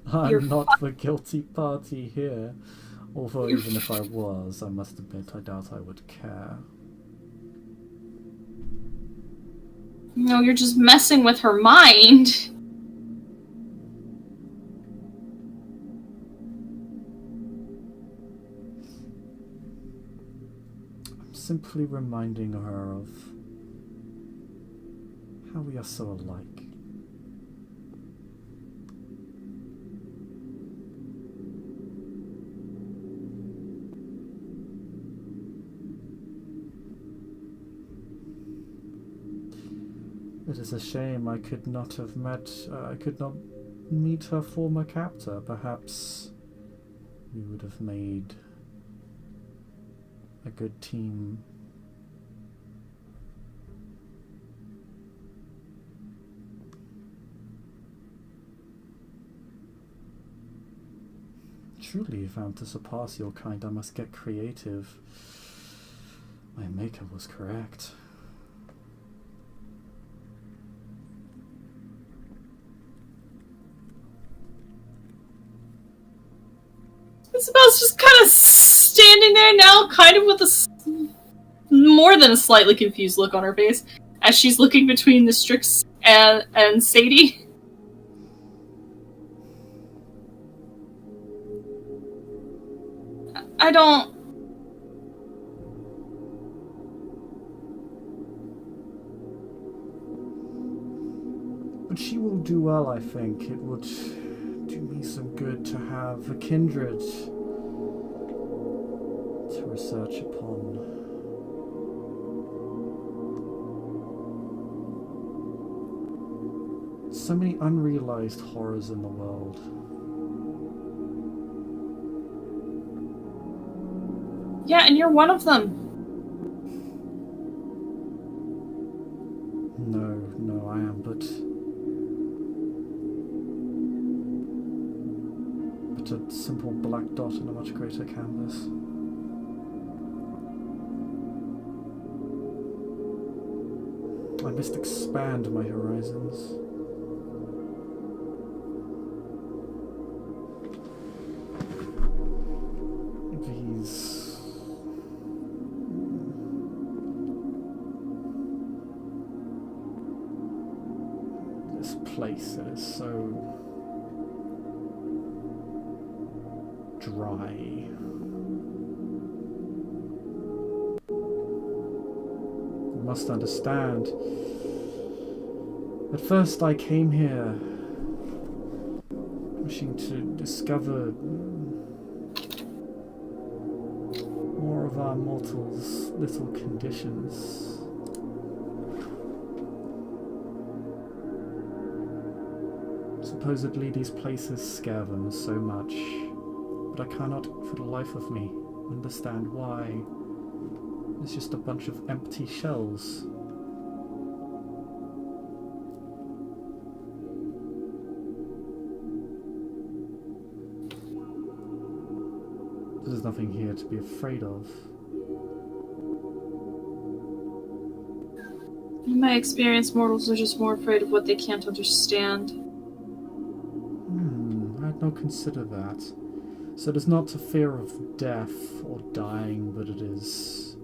I'm not the guilty party here. Although even if I was, I must admit I doubt I would care. No, you're just messing with her mind. I'm simply reminding her of how we are so alike. It is a shame I could not have I could not meet her former captor. Perhaps we would have made a good team. Truly, if I'm to surpass your kind, I must get creative. My maker was correct. Isabel's just kind of standing there now, kind of with a more than a slightly confused look on her face, as she's looking between the Strix and Sadie. I don't... But she will do well, I think. It would do me some good to have a kindred to research upon so many unrealized horrors in the world. Yeah, and you're one of them. No, I am but a simple black dot in a much greater canvas. I must expand my horizons. This place that is so dry. You must understand. At first I came here wishing to discover more of our mortals' little conditions. Supposedly these places scare them so much, but I cannot for the life of me understand why. It's just a bunch of empty shells. There's nothing here to be afraid of. In my experience, mortals are just more afraid of what they can't understand. I had not considered that. So it is not a fear of death or dying, but it is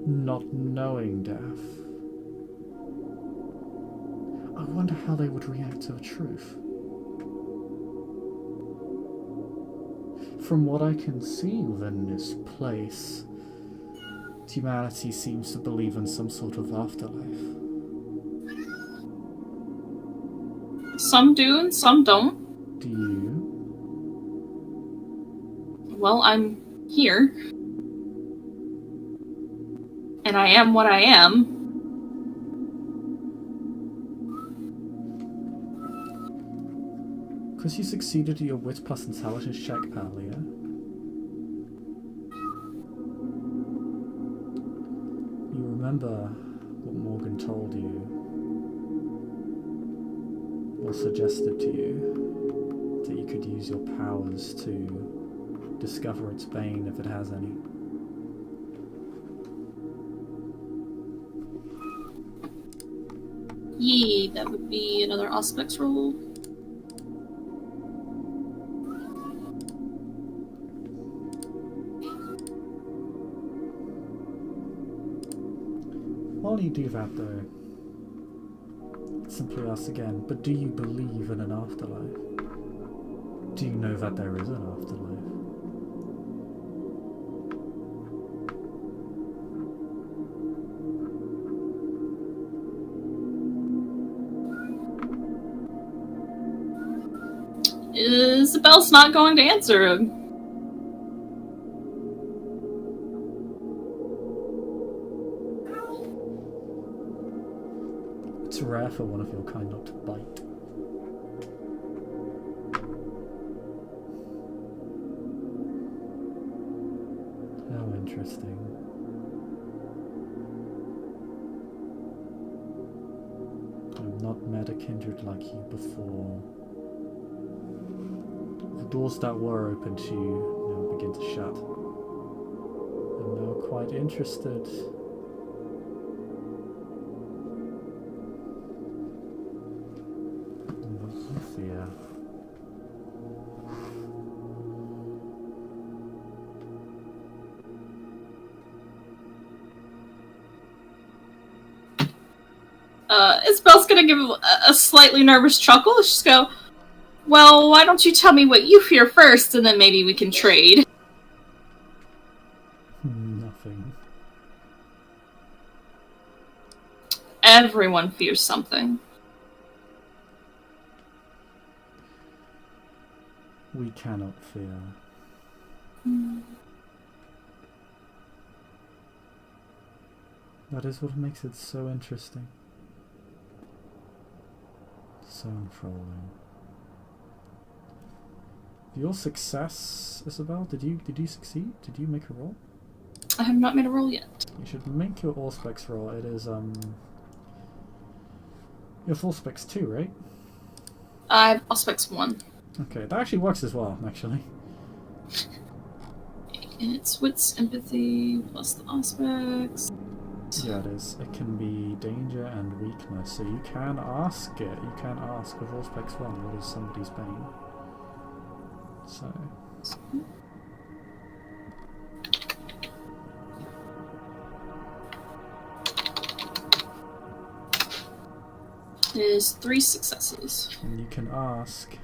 not knowing death. I wonder how they would react to the truth. From what I can see within this place, humanity seems to believe in some sort of afterlife. Some do and some don't. Do you? Well, I'm here. And I am what I am. Because you succeeded at your wit plus intelligence check earlier. You remember what Morgan told you, or suggested to you, that you could use your powers to discover its bane if it has any. Yee, that would be another aspects roll. While you do that though, simply ask again, but do you believe in an afterlife? Do you know that there is an afterlife? Isabel's not going to answer him. It's rare for one of your kind not to bite. How interesting. I've not met a kindred like you before. The doors that were open to you now begin to shut. I'm now quite interested. Fear. Isabel's gonna give a slightly nervous chuckle. She's go, well, why don't you tell me what you fear first, and then maybe we can trade. Nothing. Everyone fears something. We cannot fear. That is what makes it so interesting. So enthralling. Your success, Isobel, did you succeed? Did you make a roll? I have not made a roll yet. You should make your Auspex roll. It is your full specs 2, right? I have Auspex 1. Okay, that actually works as well, actually. And it's wits, empathy, plus the Auspex. Yeah, it is. It can be danger and weakness, so you can ask it. You can ask with Auspex 1 what is somebody's bane. So. It is 3 successes. And you can ask.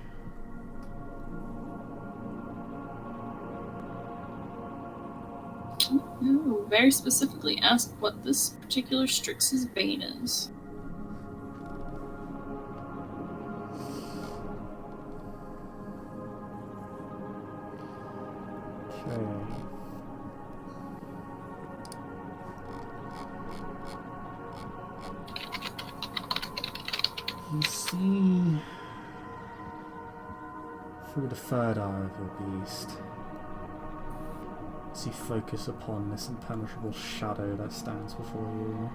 Ooh, very specifically ask what this particular Strix's bane is. Okay. You see through the third eye of your beast as you focus upon this impenetrable shadow that stands before you.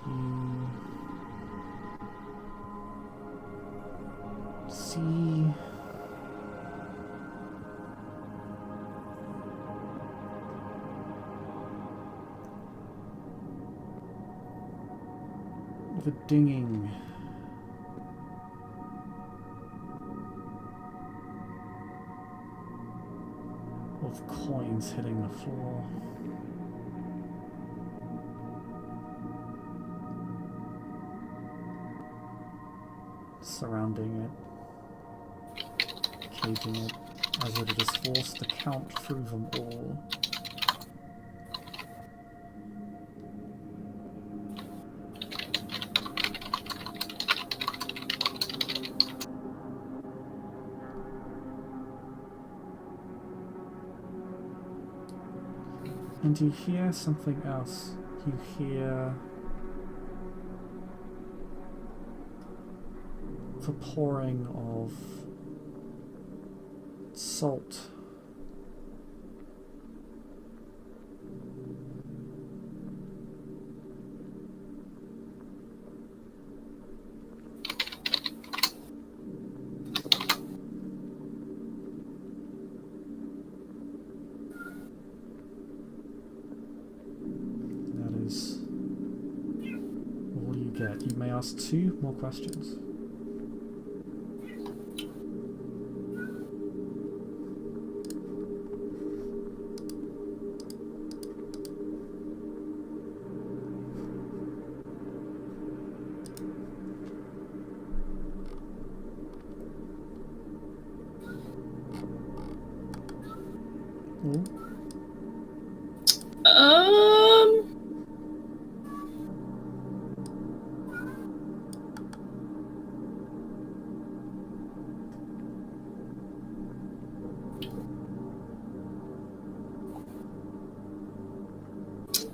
You see the dinging of coins hitting the floor. Surrounding it, caging it, as it is forced to count through them all. And you hear something else. You hear the pouring of salt. That is all you get. You may ask 2 more questions.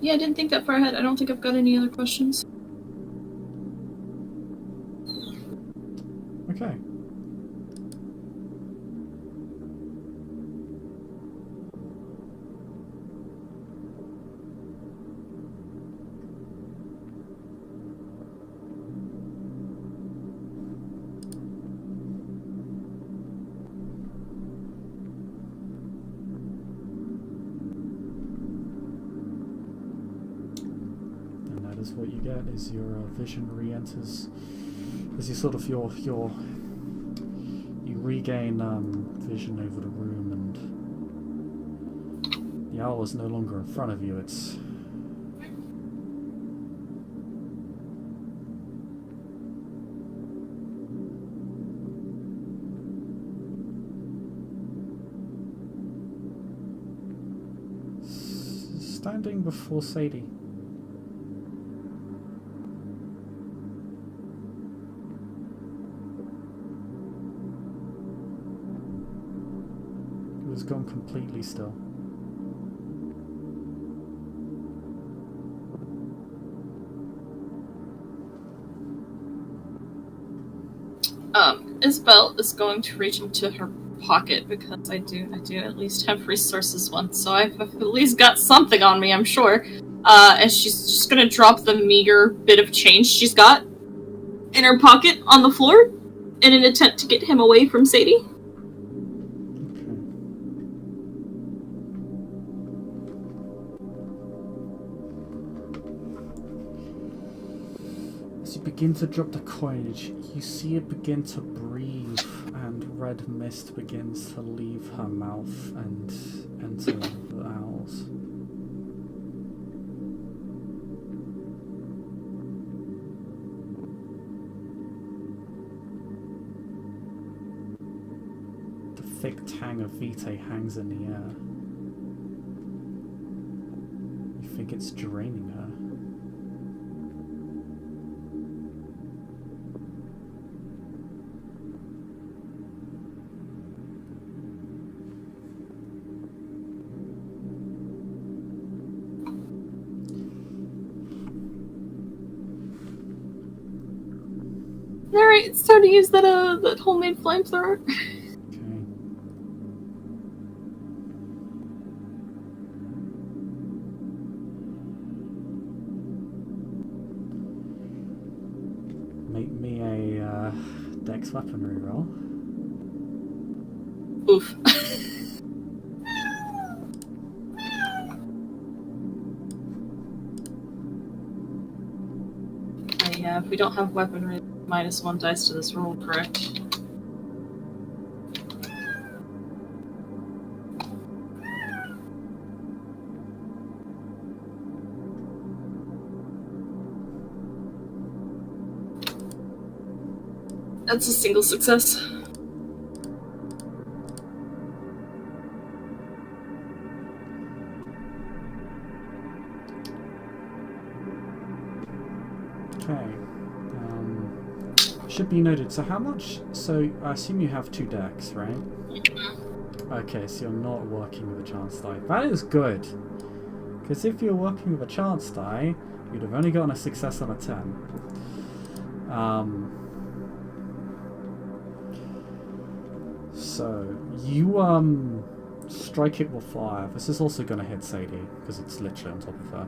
Yeah, I didn't think that far ahead. I don't think I've got any other questions. Okay. Is what you get is your vision re-enters as you sort of you regain vision over the room, and the owl is no longer in front of you. It's standing before Sadie. gone completely still. Isabel is going to reach into her pocket because I do at least have resources once, so I've at least got something on me, I'm sure. And she's just gonna drop the meager bit of change she's got in her pocket on the floor in an attempt to get him away from Sadie. As you begin to drop the coinage, you see it begin to breathe, and red mist begins to leave her mouth and enter the owls. The thick tang of vitae hangs in the air. You think it's draining her. Alright, it's time to use that homemade flamethrower. Make me a dex weaponry roll. Oof. Yeah, if we don't have weaponry, -1 dice to this roll, correct? That's a single success. Okay. Should be noted. So how much? So I assume you have 2 decks, right? Okay, so you're not working with a chance die. That is good. Because if you're working with a chance die, you'd have only gotten a success on a 10. So you strike it with fire. This is also going to hit Sadie because it's literally on top of her.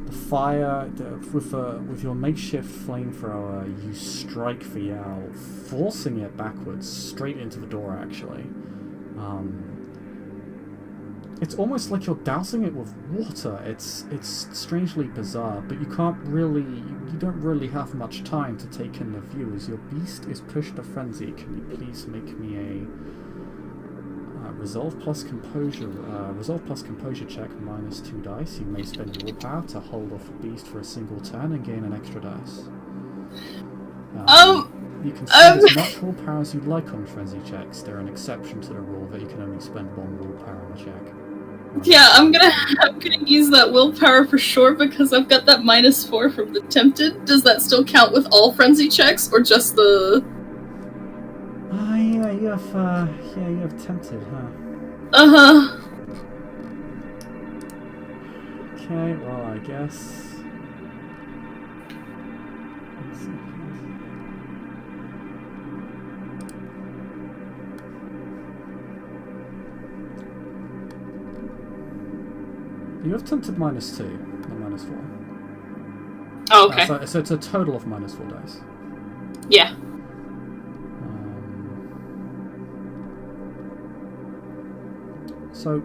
The fire with your makeshift flamethrower, you strike the owl, forcing it backwards straight into the door. Actually, it's almost like you're dousing it with water. It's strangely bizarre, but you don't really have much time to take in the view as your beast is pushed to frenzy. Can you please make me a resolve plus composure check -2 dice. You may spend willpower to hold off a beast for a single turn and gain an extra dice. You can spend as much willpower as you'd like on frenzy checks. They're an exception to the rule that you can only spend 1 willpower on a check. Yeah, I'm gonna use that willpower for sure because I've got that -4 from the tempted. Does that still count with all frenzy checks or just the? Yeah, you have tempted, huh? Okay, well, I guess. Let's see. You have tempted -2, not -4. Oh, okay. So it's a total of -4 dice. Yeah. So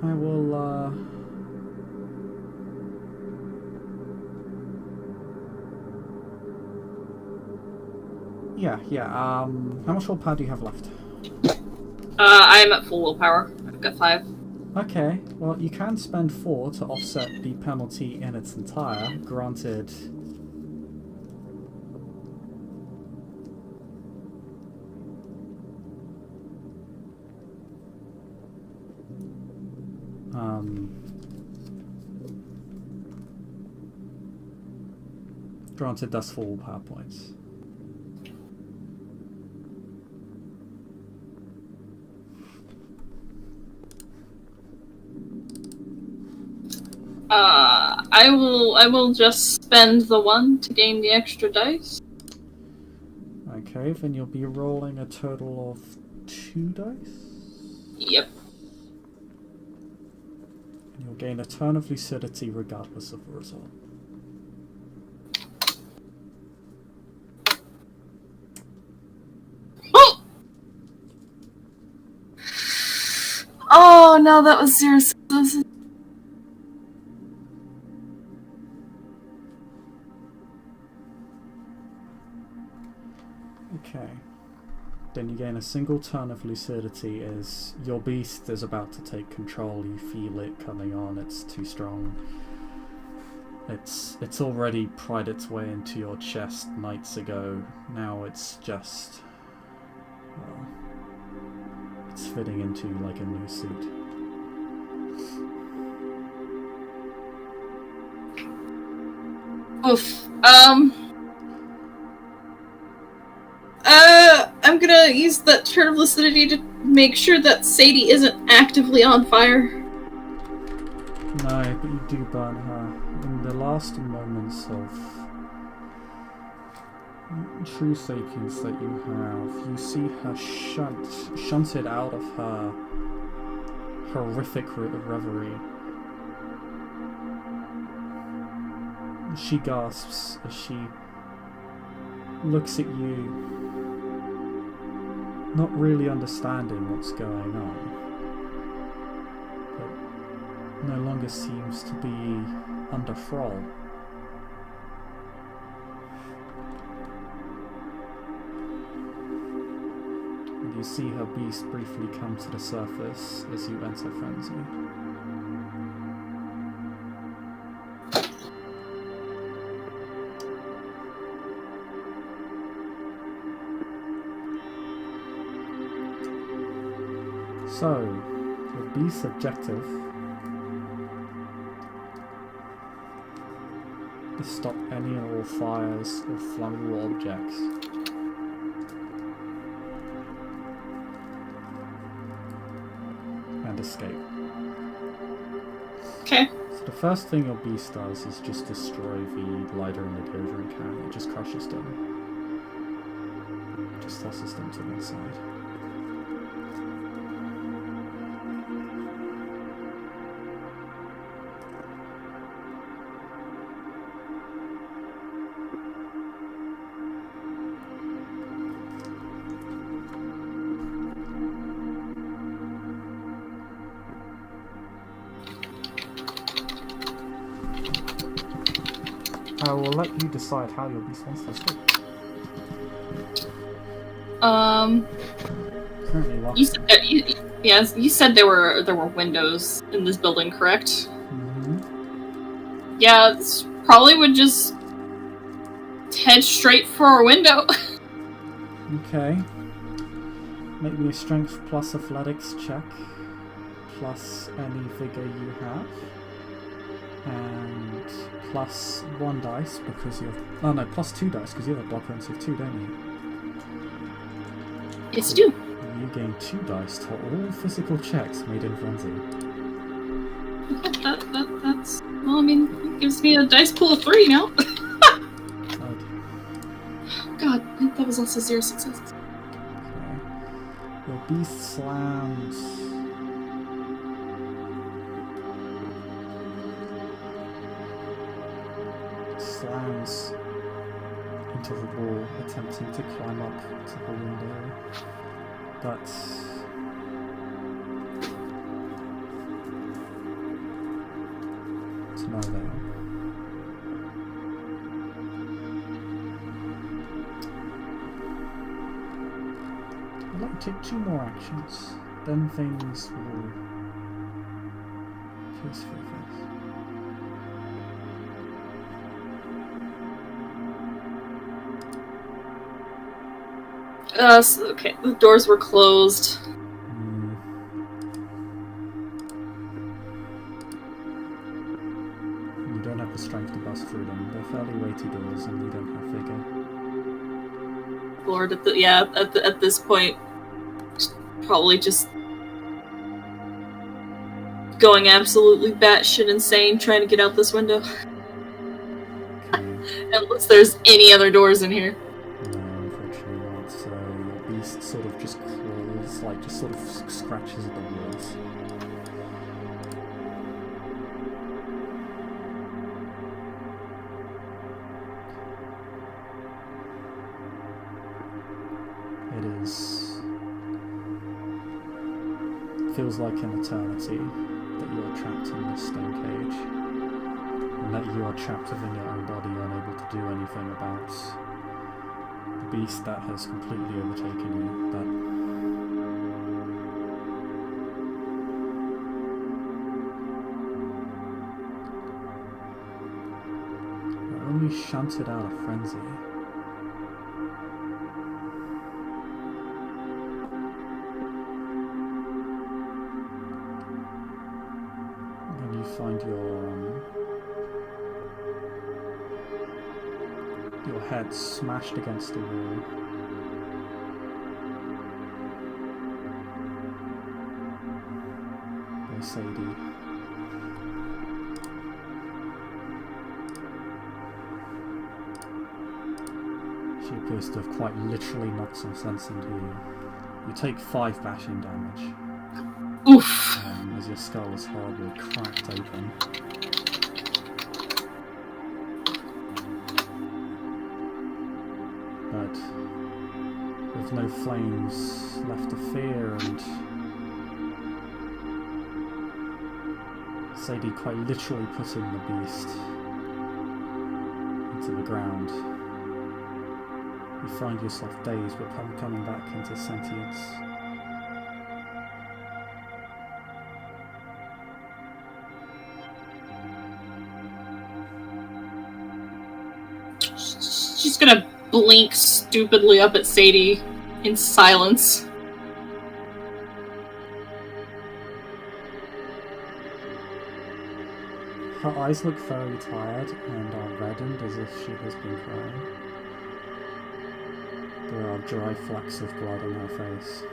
I will how much willpower do you have left? I'm at full willpower. I've got 5. Okay, well, you can spend 4 to offset the penalty in its entire. Granted, Granted, that's for all power points. I will just spend the 1 to gain the extra dice. Okay, then you'll be rolling a total of 2 dice. Yep. And you'll gain a turn of lucidity regardless of the result. Oh no, that was 0 successes. Okay. Then you gain a single turn of lucidity as your beast is about to take control. You feel it coming on. It's too strong. It's already pried its way into your chest nights ago. Now it's just... well, it's fitting into like a new suit. Oof. I'm gonna use that turn of lucidity to make sure that Sadie isn't actively on fire. No, but you do burn her. In the last moments of true sapience that you have, you see her shunted out of her horrific reverie. She gasps as she looks at you, not really understanding what's going on, but no longer seems to be under thrall. And you see her beast briefly come to the surface as you enter frenzy. So, your beast's objective is stop any and all fires of flammable objects. And escape. Okay. So the first thing your beast does is just destroy the lighter and the deodorant can. It just crushes them. It just tosses them to one side. I will let you decide how your beast wants to escape. Currently locked. You said you said there were windows in this building, correct? Mm-hmm. Yeah, this probably would just head straight for a window. Okay. Make me a strength plus athletics check, plus any figure you have, and plus 1 dice because you're... oh no, plus 2 dice because you have a blood bonus of 2, don't you? Yes, you do. You gain 2 dice to all physical checks made in frenzy. That's... well, I mean, it gives me a dice pool of 3 now. God, that was also 0 successes. Okay. Your beast slams... into the wall, attempting to climb up to the window, but to no avail. I'd like to take 2 more actions, then things will pierce your face. Okay, the doors were closed. have the strength to bust through them. They're fairly weighty doors and you don't have vigor. Lord, at this point, probably just going absolutely batshit insane trying to get out this window. Unless there's any other doors in here. No, unfortunately not. So your beast sort of just crawls, like just sort of scratches at the walls. Feels like an eternity that you are trapped in this stone cage, and that you are trapped within your own body, unable to do anything about the beast that has completely overtaken you. But you're only shunted out of frenzy. Find your head smashed against the wall. By Sadie. She appears to have quite literally knocked some sense into you. You take 5 bashing damage. Oof! As your skull is horribly cracked open. But with no flames left to fear, and Sadie quite literally putting the beast into the ground, you find yourself dazed but coming back into sentience. She's gonna blink stupidly up at Sadie in silence. Her eyes look very tired and are reddened as if she has been crying. There are dry flecks of blood on her face.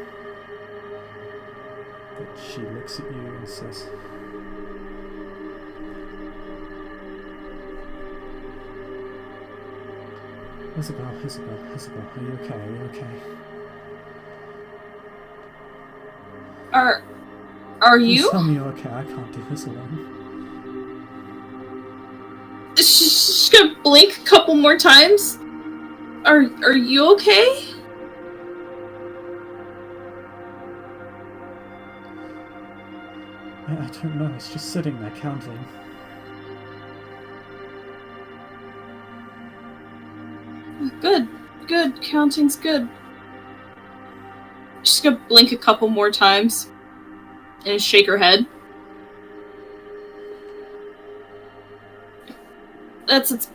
But she looks at you and says, Isobel, are you okay? Are you okay? Are you? Please tell me you're okay, I can't do this alone. She's gonna blink a couple more times. Are you okay? I don't know, it's just sitting there counting. Good. Counting's good. She's gonna blink a couple more times and shake her head. That's its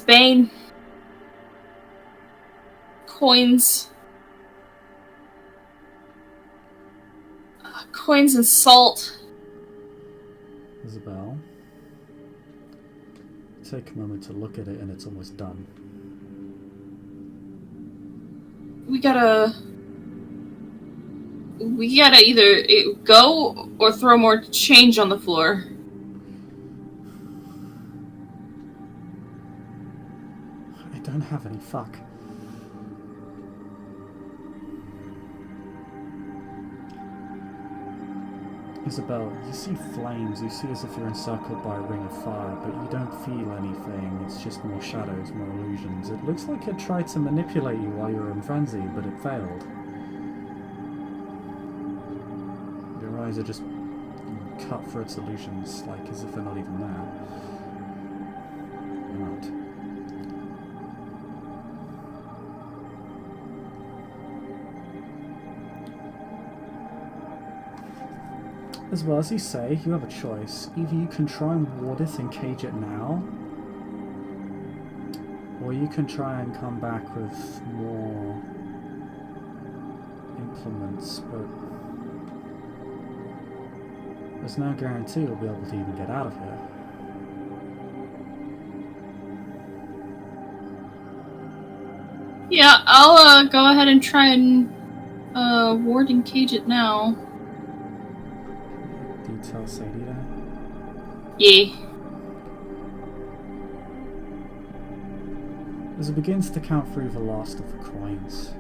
bane. Coins and salt. Isobel, take a moment to look at it and it's almost done. We gotta either go or throw more change on the floor. I don't have any, fuck. Isobel, you see flames, you see as if you're encircled by a ring of fire, but you don't feel anything, it's just more shadows, more illusions. It looks like it tried to manipulate you while you were in frenzy, but it failed. Your eyes are just cut for its illusions, like as if they're not even there. They're not. As well as you say, you have a choice. Either you can try and ward it and cage it now, or you can try and come back with more implements, but there's no guarantee you'll be able to even get out of here. Yeah, I'll go ahead and try and ward and cage it now. Do you tell Sadie that? Yeah. As it begins to count through the last of the coins,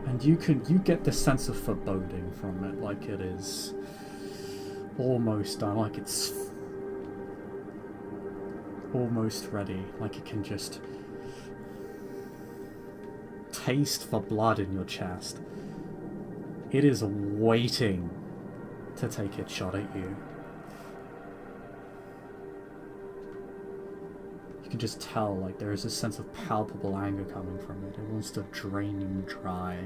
and you get this sense of foreboding from it, like it is almost done, like it's almost ready, like it can just taste the blood in your chest. It is waiting to take its shot at you. You can just tell, like, there is a sense of palpable anger coming from it. It wants to drain you dry.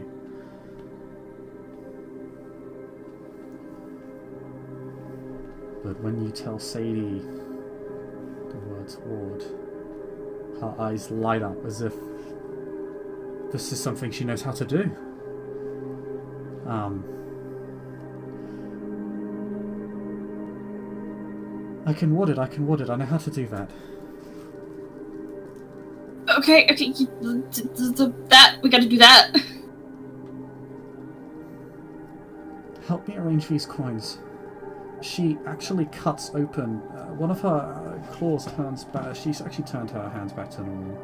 But when you tell Sadie the words ward, her eyes light up as if this is something she knows how to do. I can ward it, I know how to do that. Okay, that, we gotta do that. Help me arrange these coins. She actually cuts open one of her claws. Hands back. She's actually turned her hands back to normal,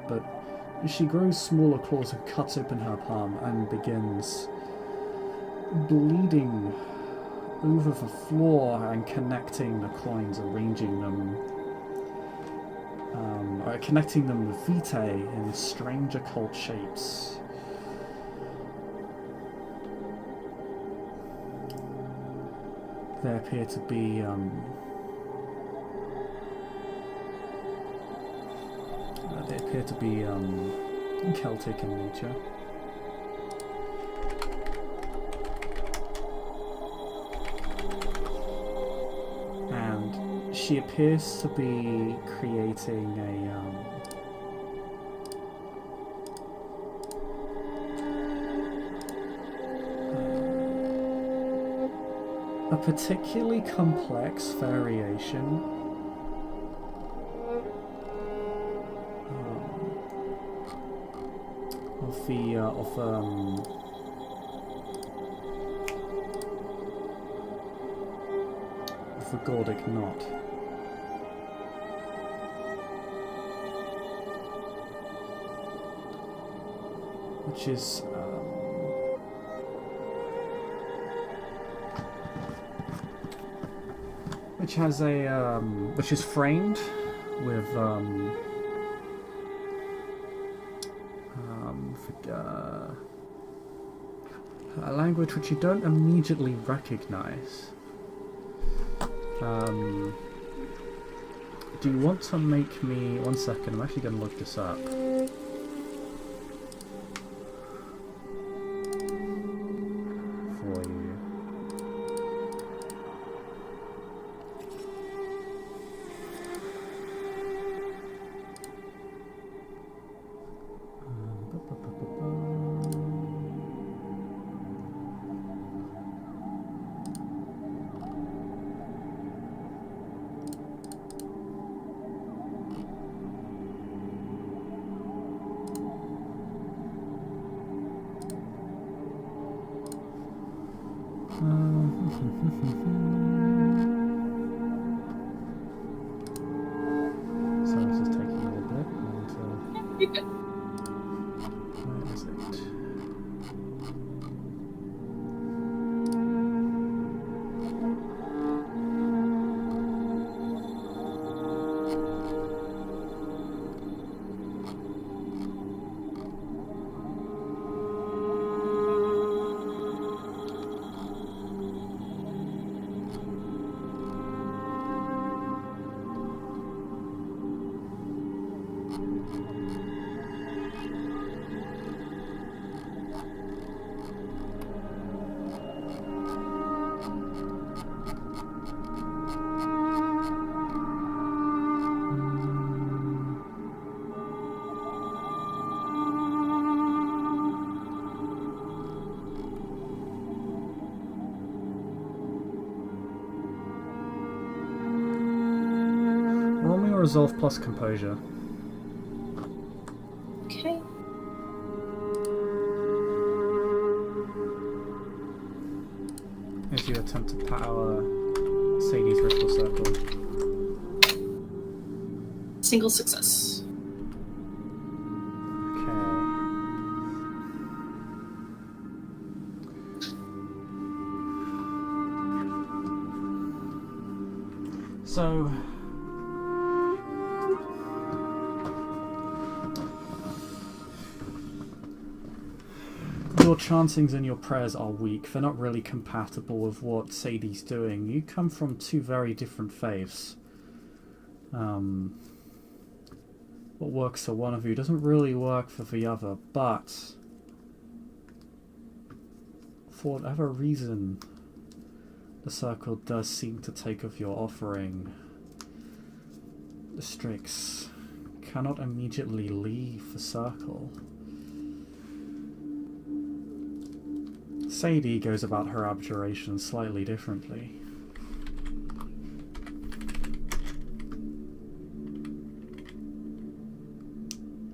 but she grows smaller claws and cuts open her palm and begins bleeding over the floor and connecting the coins, arranging them, connecting them with vitae in strange occult shapes. They appear to be Celtic in nature. And she appears to be creating a particularly complex variation of the Gordic knot. Which is which has a which is framed with a language which you don't immediately recognize. Do you want to make me... One second, I'm actually going to look this up. For you. So this is taking a little bit. Where is it? Resolve plus composure. single success. Okay. So... your chantings and your prayers are weak. They're not really compatible with what Sadie's doing. You come from two very different faiths. What works for one of you doesn't really work for the other, but for whatever reason, the circle does seem to take of your offering. The Strix cannot immediately leave the circle. Sadie goes about her abjuration slightly differently.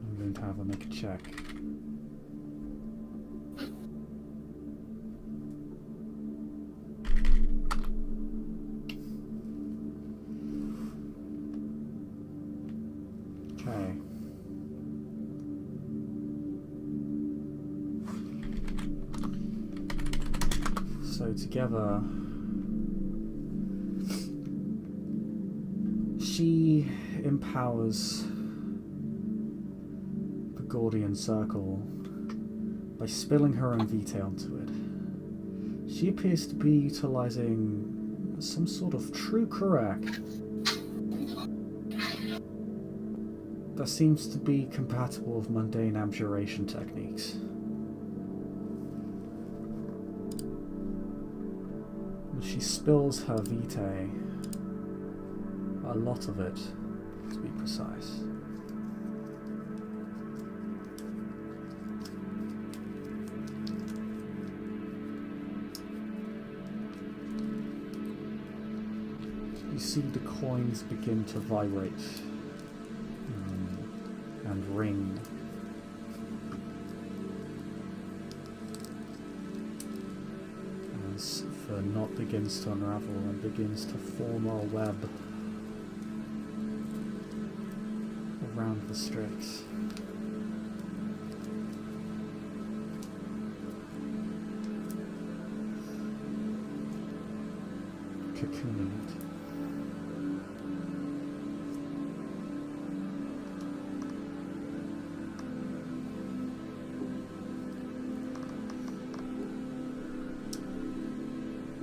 I'm going to have her make a check. Okay. So together, she empowers the Gordian Circle by spilling her own vitae onto it. She appears to be utilizing some sort of true correct that seems to be compatible with mundane abjuration techniques. She spills her vitae, a lot of it, to be precise. You see the coins begin to vibrate and ring. As the knot begins to unravel and begins to form a web around the Strix. Cocooning it.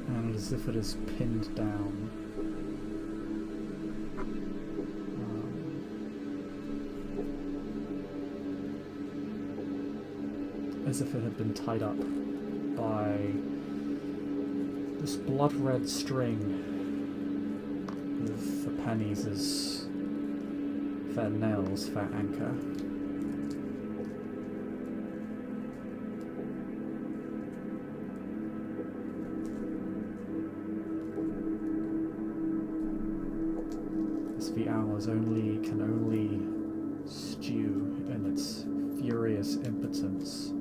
And as if it is pinned down. As if it had been tied up by this blood-red string with the pennies as their nails, their anchor. As the hours can only stew in its furious impotence,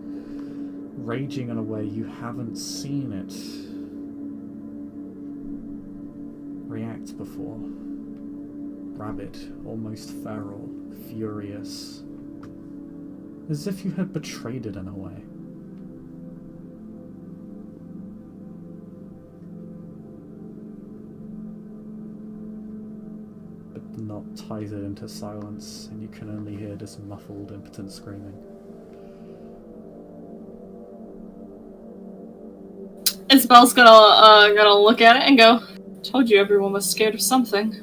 raging in a way you haven't seen it react before. Rabid, almost feral, furious. As if you had betrayed it in a way. But the knot ties it into silence, and you can only hear this muffled, impotent screaming. Isabel's gonna look at it and go, "Told you everyone was scared of something."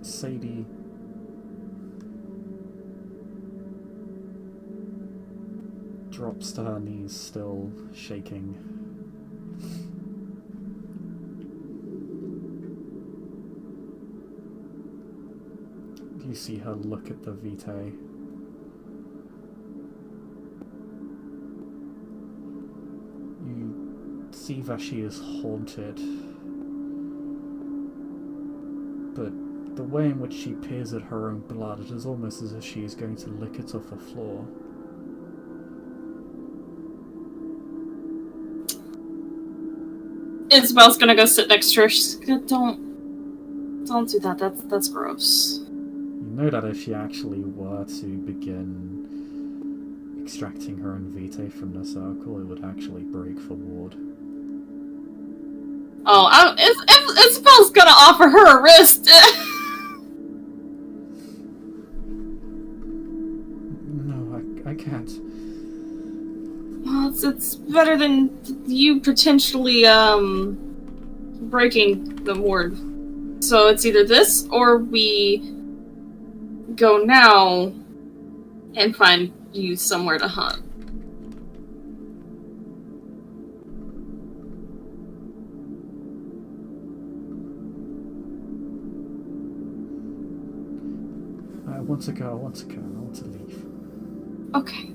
Sadie drops to her knees, still shaking. You see her look at the vitae. You see that she is haunted but the way in which she peers at her own blood, it is almost as if she is going to lick it off the floor. Isabel's gonna go sit next to her. She's gonna, don't do that. That's gross. You know that if she actually were to begin extracting her own vitae from the circle, it would actually break for Ward. Oh, Isabel's gonna offer her a wrist. No, I can't. Well, it's better than you potentially breaking the ward. So it's either this or we go now and find you somewhere to hunt. I want to go. I want to leave. Okay.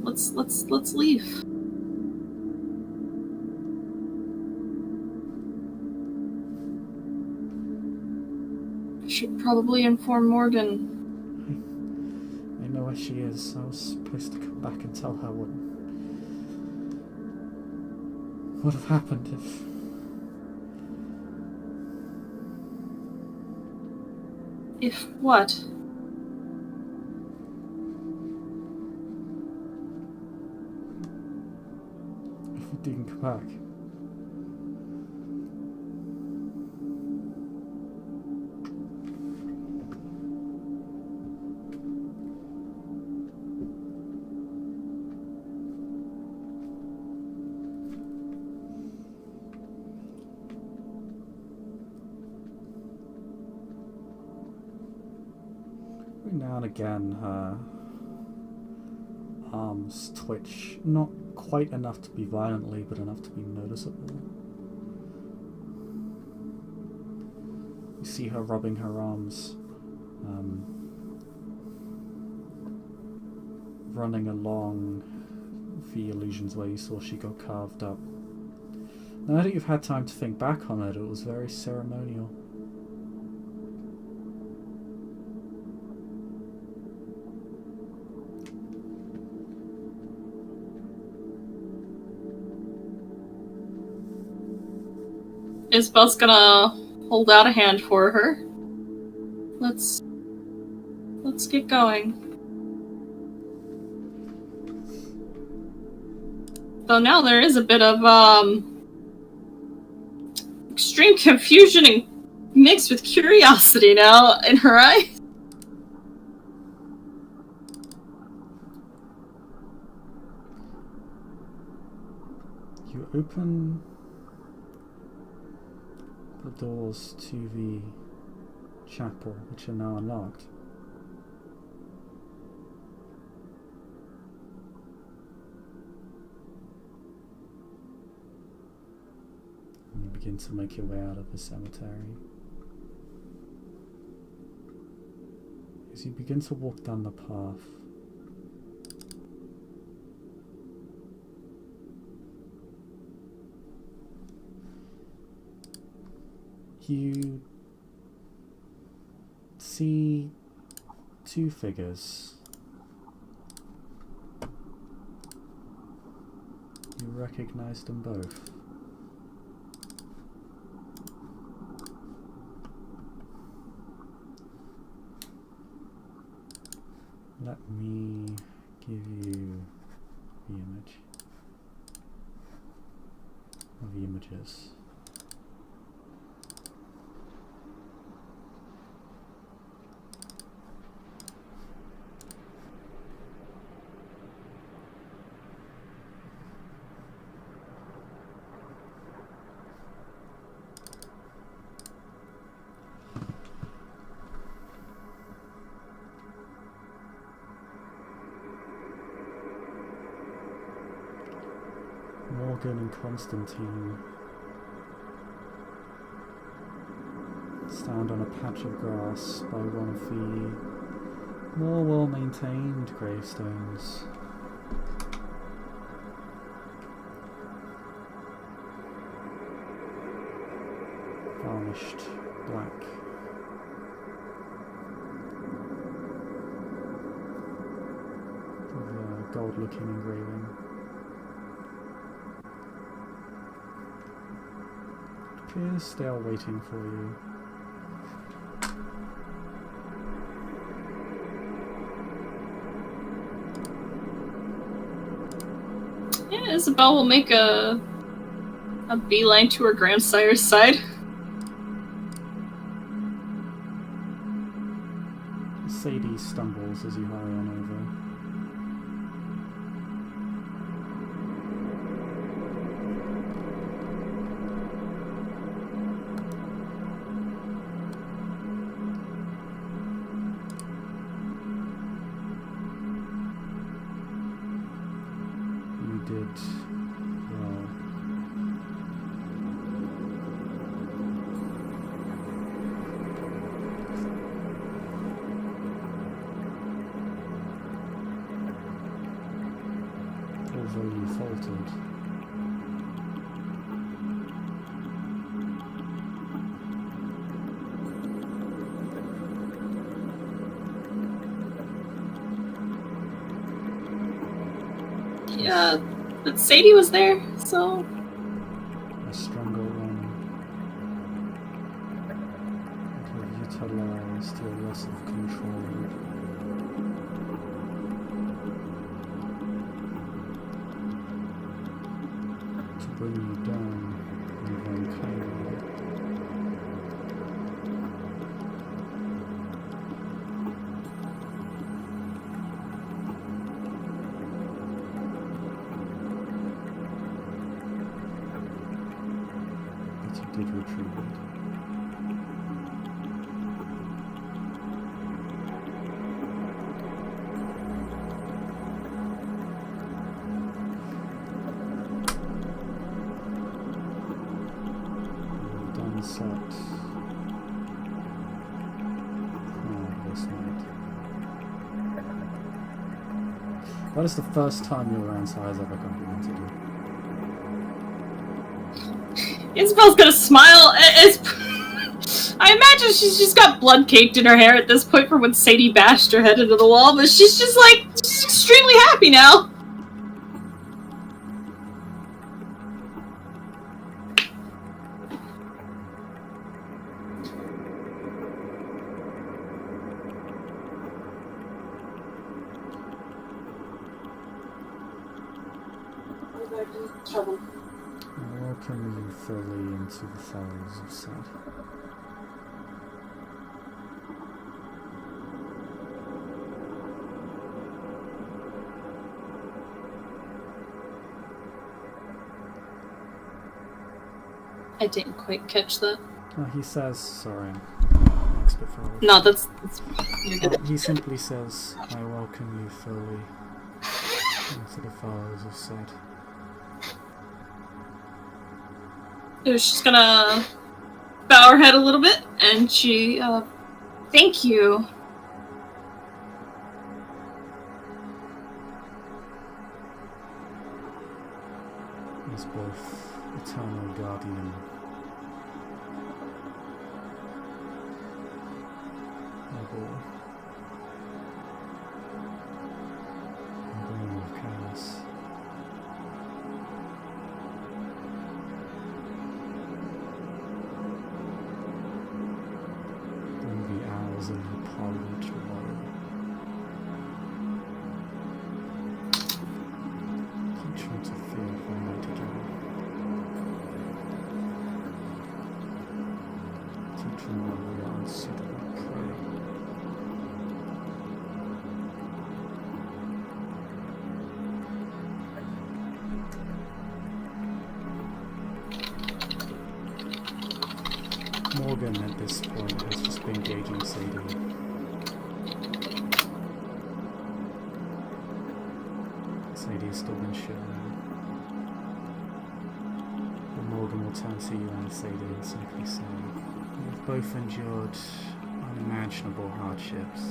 Let's leave. I should probably inform Morgan. I know where she is. I was supposed to come back and tell her what would have happened if... If what? If we didn't come back. Now and again, her arms twitch, not quite enough to be violently, but enough to be noticeable. You see her rubbing her arms, running along the illusions where you saw she got carved up. Now that you've had time to think back on it, it was very ceremonial. Isabel's gonna hold out a hand for her. Let's get going. Though now there is a bit of extreme confusion and mixed with curiosity now in her eyes. You open the doors to the chapel, which are now unlocked. And you begin to make your way out of the cemetery. As you begin to walk down the path, you see two figures. You recognize them both. Let me give you the image of the images. Morgan and Constantine stand on a patch of grass by one of the more well-maintained gravestones. Varnished black gold-looking engraving. It appears they are waiting for you. Yeah, Isobel will make a beeline to her grandsire's side. Sadie stumbles as you hurry on over. You did well. Although you faltered. Yeah, but Sadie was there, so... A stronger one would have utilized your loss of control. To bring you down and then kindly. But you did retrieve it. Done set. This night. That is the first time your grandsire has ever complimented you. Isabel's gonna smile. I imagine she's just got blood caked in her hair at this point from when Sadie bashed her head into the wall, but she's just like, she's extremely happy now. Trouble. I welcome you fully into the fires of Sad. I didn't quite catch that. He says, sorry, next bit forward. No, that's you're good. He simply says, I welcome you fully into the fires of Sad. She's gonna bow her head a little bit, and she, thank you. As both eternal guardian rebel and bringer of chaos. Bring the hours in the parliament tomorrow. Teach me to fear if I might again. Teach me when we are unsuitable prey. Morgan at this point has just been gauging Sadie. Sadie's still been shivering. But Morgan will turn to you and Sadie and simply say, "You've both endured unimaginable hardships.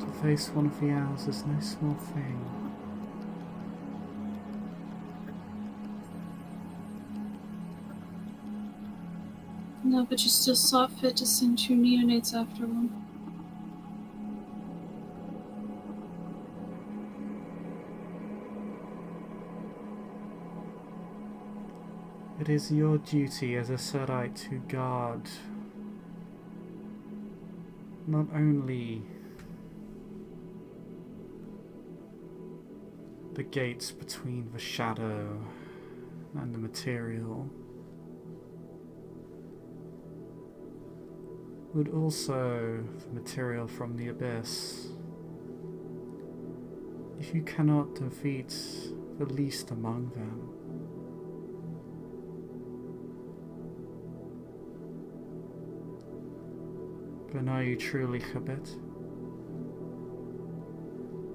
To face one of the owls is no small thing. No, but you still saw fit to send 2 neonates after one. It is your duty as a Sadite to guard not only the gates between the shadow and the material, but also the material from the abyss. If you cannot defeat the least among them, then are you truly Chabit?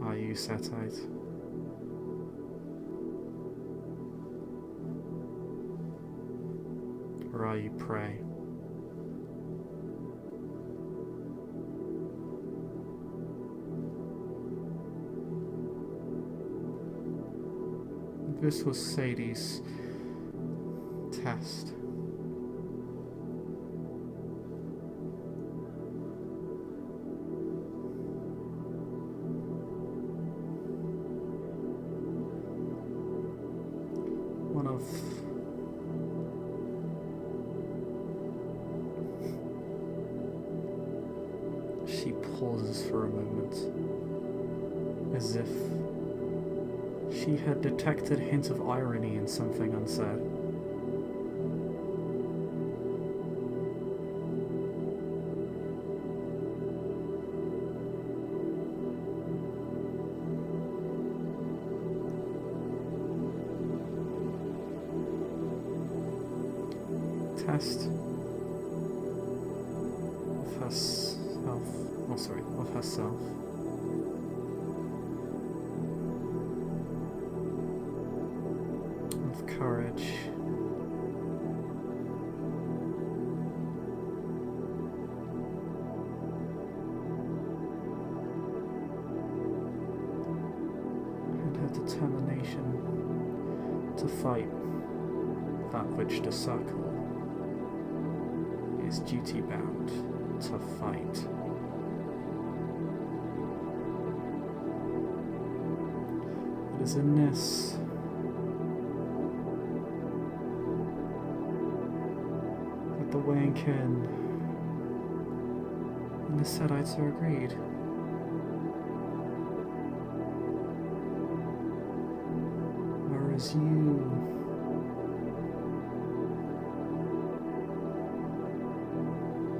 Are you Satite? Or are you prey? This was Sadie's test. She pauses for a moment, as if she had detected a hint of irony in something unsaid. Test of herself, of herself. Of courage. And her determination to fight that which the circle is duty-bound to fight. It is in this that the Wankin and the Sadites are agreed. Whereas you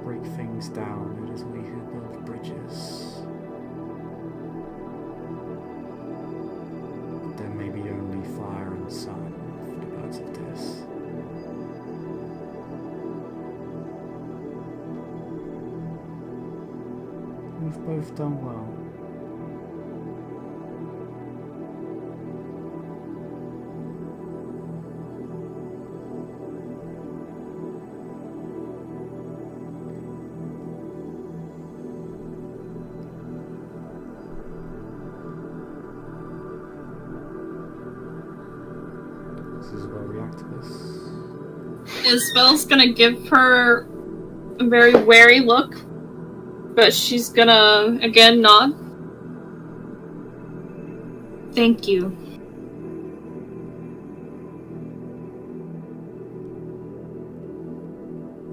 break things down, it is we who build bridges. But there may be only fire and sun for the birds of this. We've both done well. Isobel react to this? Isabel's gonna give her a very wary look, but she's gonna again nod. Thank you.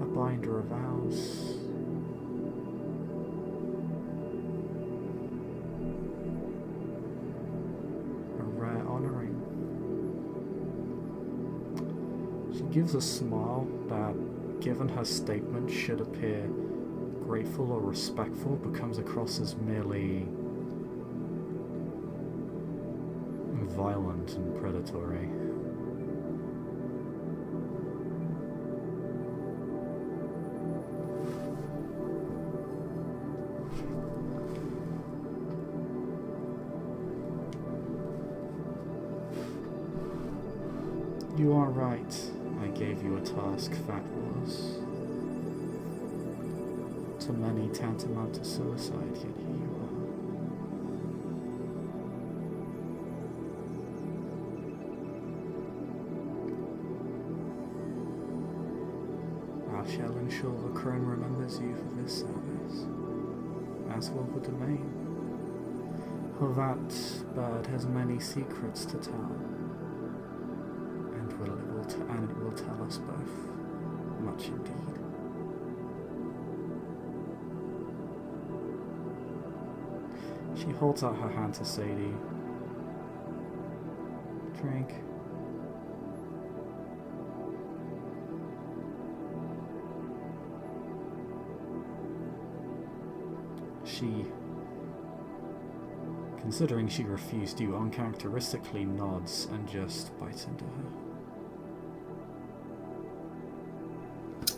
A binder of vows. A rare honoring. She gives a smile that, given her statement, should appear grateful or respectful, but comes across as merely violent and predatory. You are right. I gave you a task that was, to many, tantamount to suicide, yet here you are. Our I shall ensure the Crone remembers you for this service, as will the domain. For that bird has many secrets to tell, and it will tell us both much indeed. She holds out her hand to Sadie. Drink. She, considering she refused you, uncharacteristically nods and just bites into her.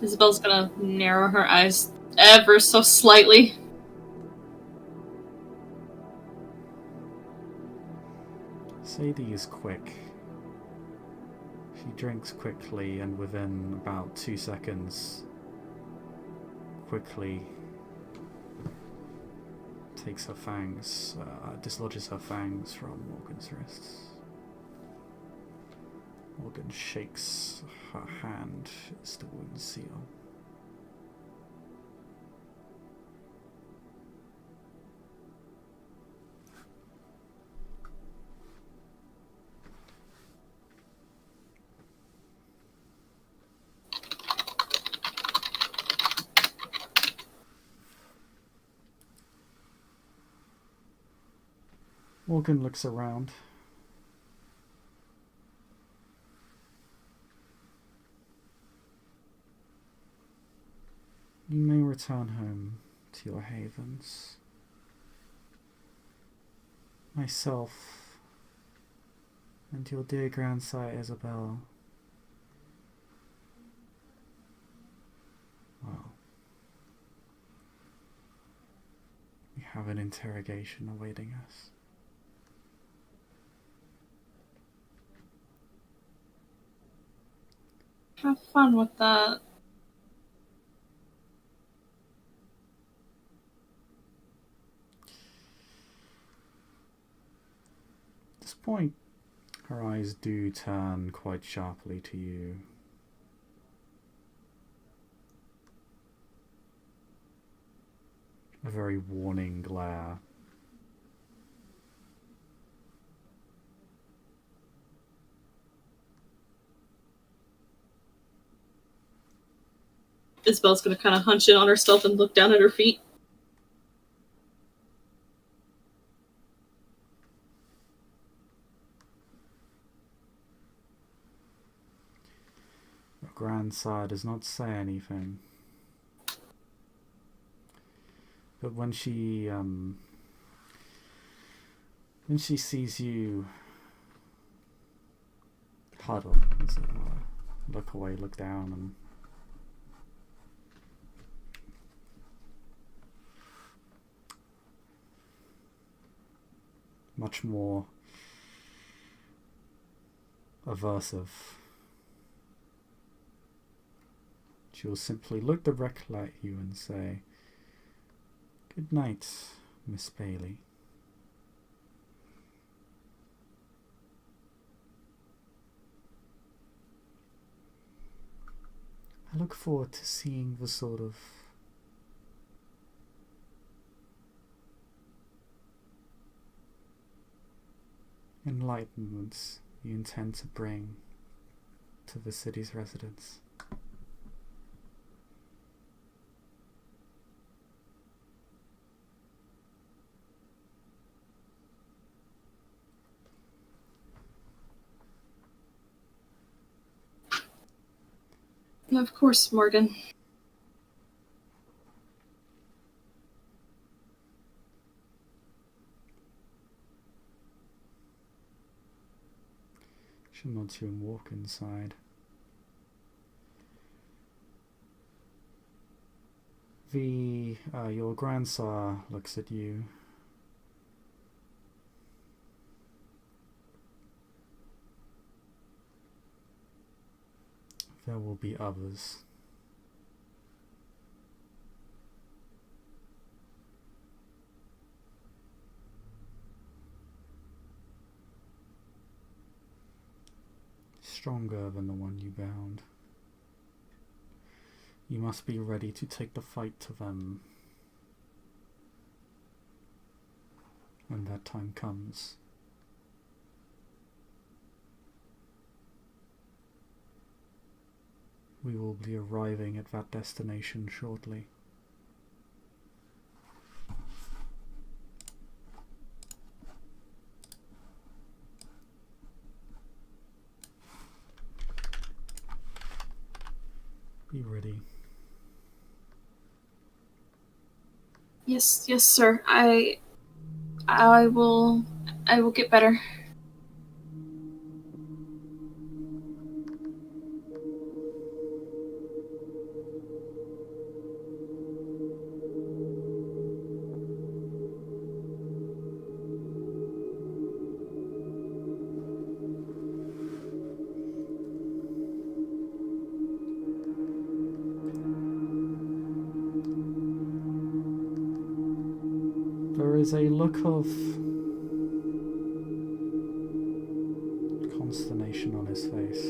Isabel's gonna narrow her eyes ever so slightly. Sadie is quick. She drinks quickly, and within about 2 seconds, quickly takes her fangs, dislodges her fangs from Morgan's wrists. Morgan shakes her hand as the wound seal. Morgan looks around. You may return home to your havens. Myself and your dear grandsire Isobel, well, we have an interrogation awaiting us. Have fun with that. At this point, her eyes do turn quite sharply to you. A very warning glare. Isabel's gonna kind of hunch in on herself and look down at her feet. Your grandsire does not say anything. But when she sees you huddle, as it were, look away, look down, and much more aversive, she will simply look directly at you and say, "Good night, Miss Bailey." I look forward to seeing the sort of enlightenments you intend to bring to the city's residents. Of course, Morgan. She'll nod to you and walk inside. Your grandsire looks at you. There will be others. Stronger than the one you bound. You must be ready to take the fight to them when that time comes. We will be arriving at that destination shortly. Be ready. Yes, sir. I will get better. There is a look of consternation on his face.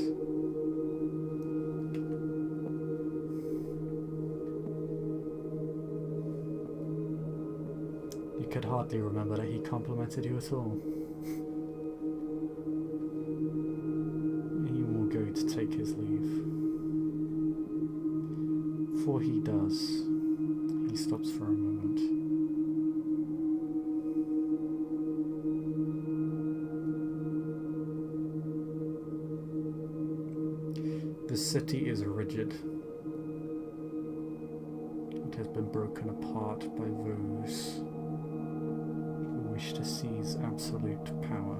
You could hardly remember that he complimented you at all. He will go to take his leave. Before he does, he stops for a moment. The city is rigid. It has been broken apart by those who wish to seize absolute power.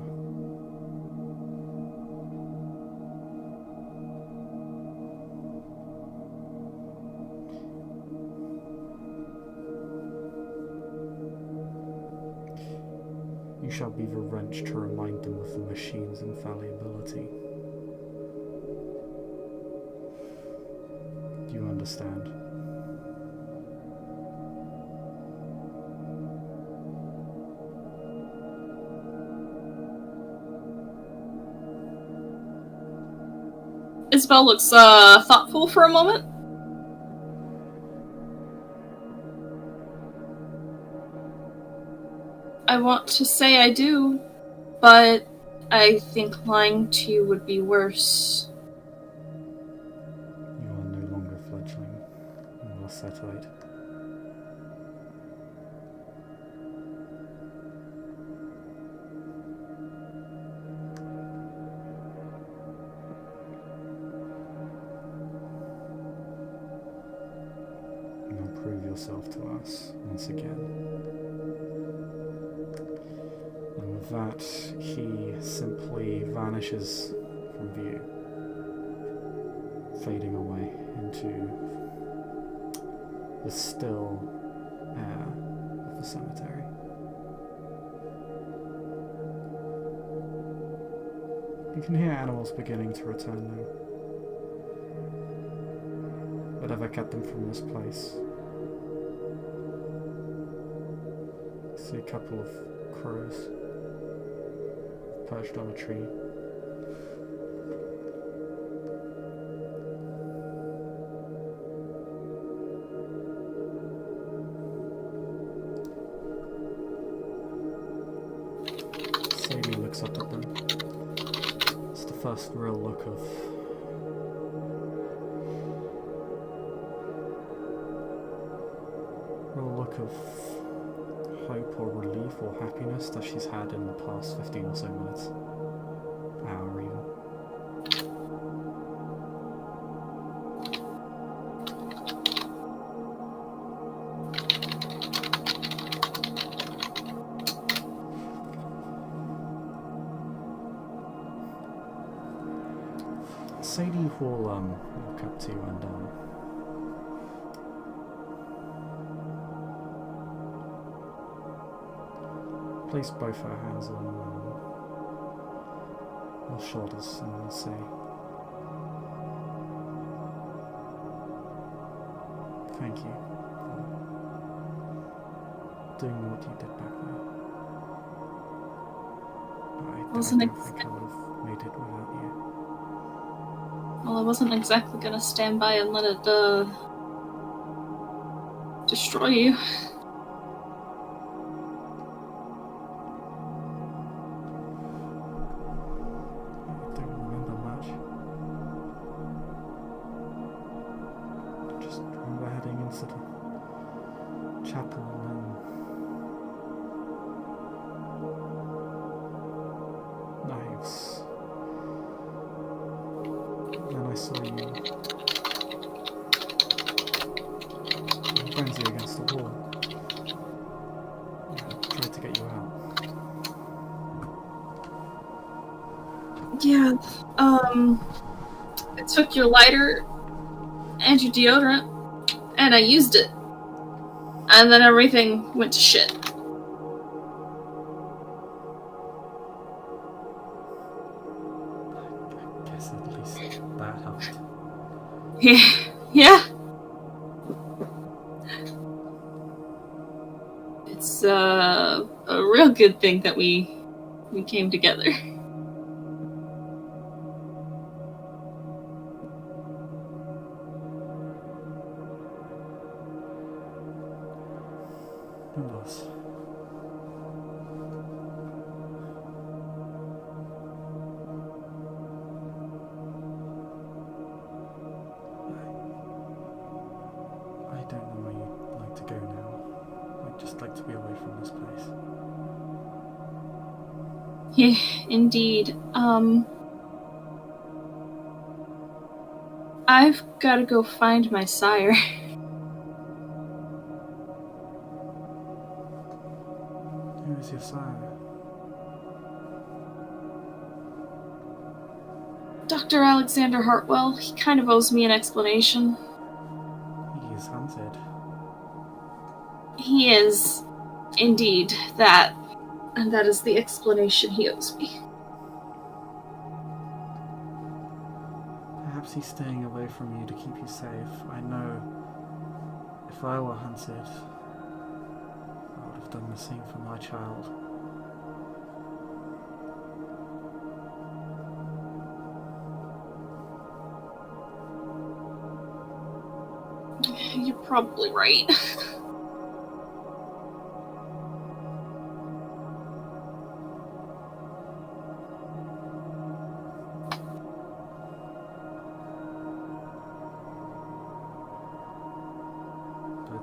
You shall be the wrench to remind them of the machine's infallibility. Do you understand? Isabel looks thoughtful for a moment. I want to say I do, but I think lying to you would be worse. You are no longer a fledgling. You are set-eyed. Now prove yourself to us once again. And with that, he simply vanishes from view, fading away into the still air of the cemetery. You can hear animals beginning to return now. Whatever kept them from this place. See a couple of crows perched on a tree. Sadie looks up at them. It's the first real look of hope or relief or happiness that she's had in the past 15 or so minutes. Hour even. Sadie will walk up to you and place both her hands on your shoulders and say, "Thank you for doing what you did back there. I don't think I would have made it without you." Well, I wasn't exactly gonna stand by and let it destroy you. I don't remember much. Just remember heading into the chapel and knives. Then I saw you frenzy against the wall. I tried to get you out. Yeah, I took your lighter and your deodorant, and I used it. And then everything went to shit. I guess at least that helped. Yeah. It's a real good thing that we came together. Who knows? I don't know where you'd like to go now. I'd just like to be away from this place. Yeah, indeed. I've got to go find my sire. Who is your sire? Dr. Alexander Hartwell, he kind of owes me an explanation. He is hunted. He is, indeed, that. And that is the explanation he owes me. Perhaps he's staying away from you to keep you safe. I know if I were hunted, I would have done the same for my child. You're probably right. But,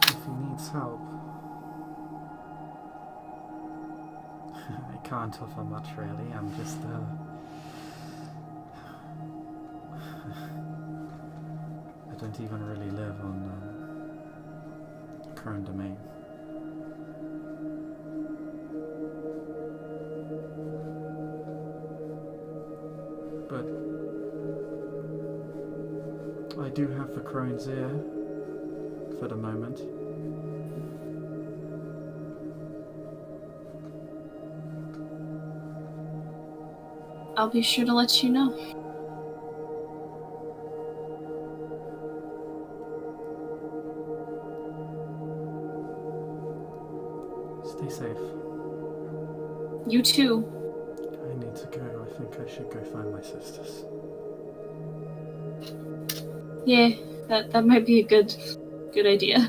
if he needs help, I can't offer much really. I'm just, I don't even really live on Crone domain. But I do have the Crone's ear for the moment. I'll be sure to let you know. Stay safe. You too. I need to go. I think I should go find my sisters. Yeah, that might be a good idea.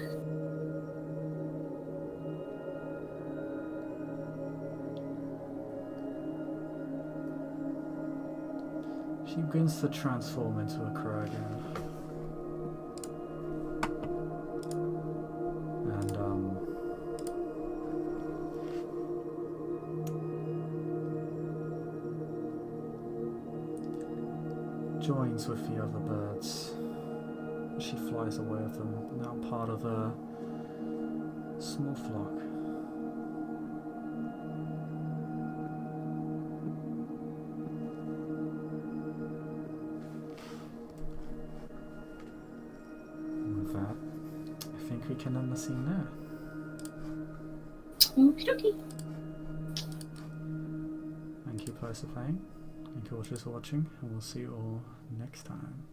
She begins to transform into a crow again. And, joins with the other birds. She flies away with them, now part of a small flock. With that, I think we can end the scene there. Okie dokie. Thank you guys for playing, thank you watchers for watching, and we'll see you all next time.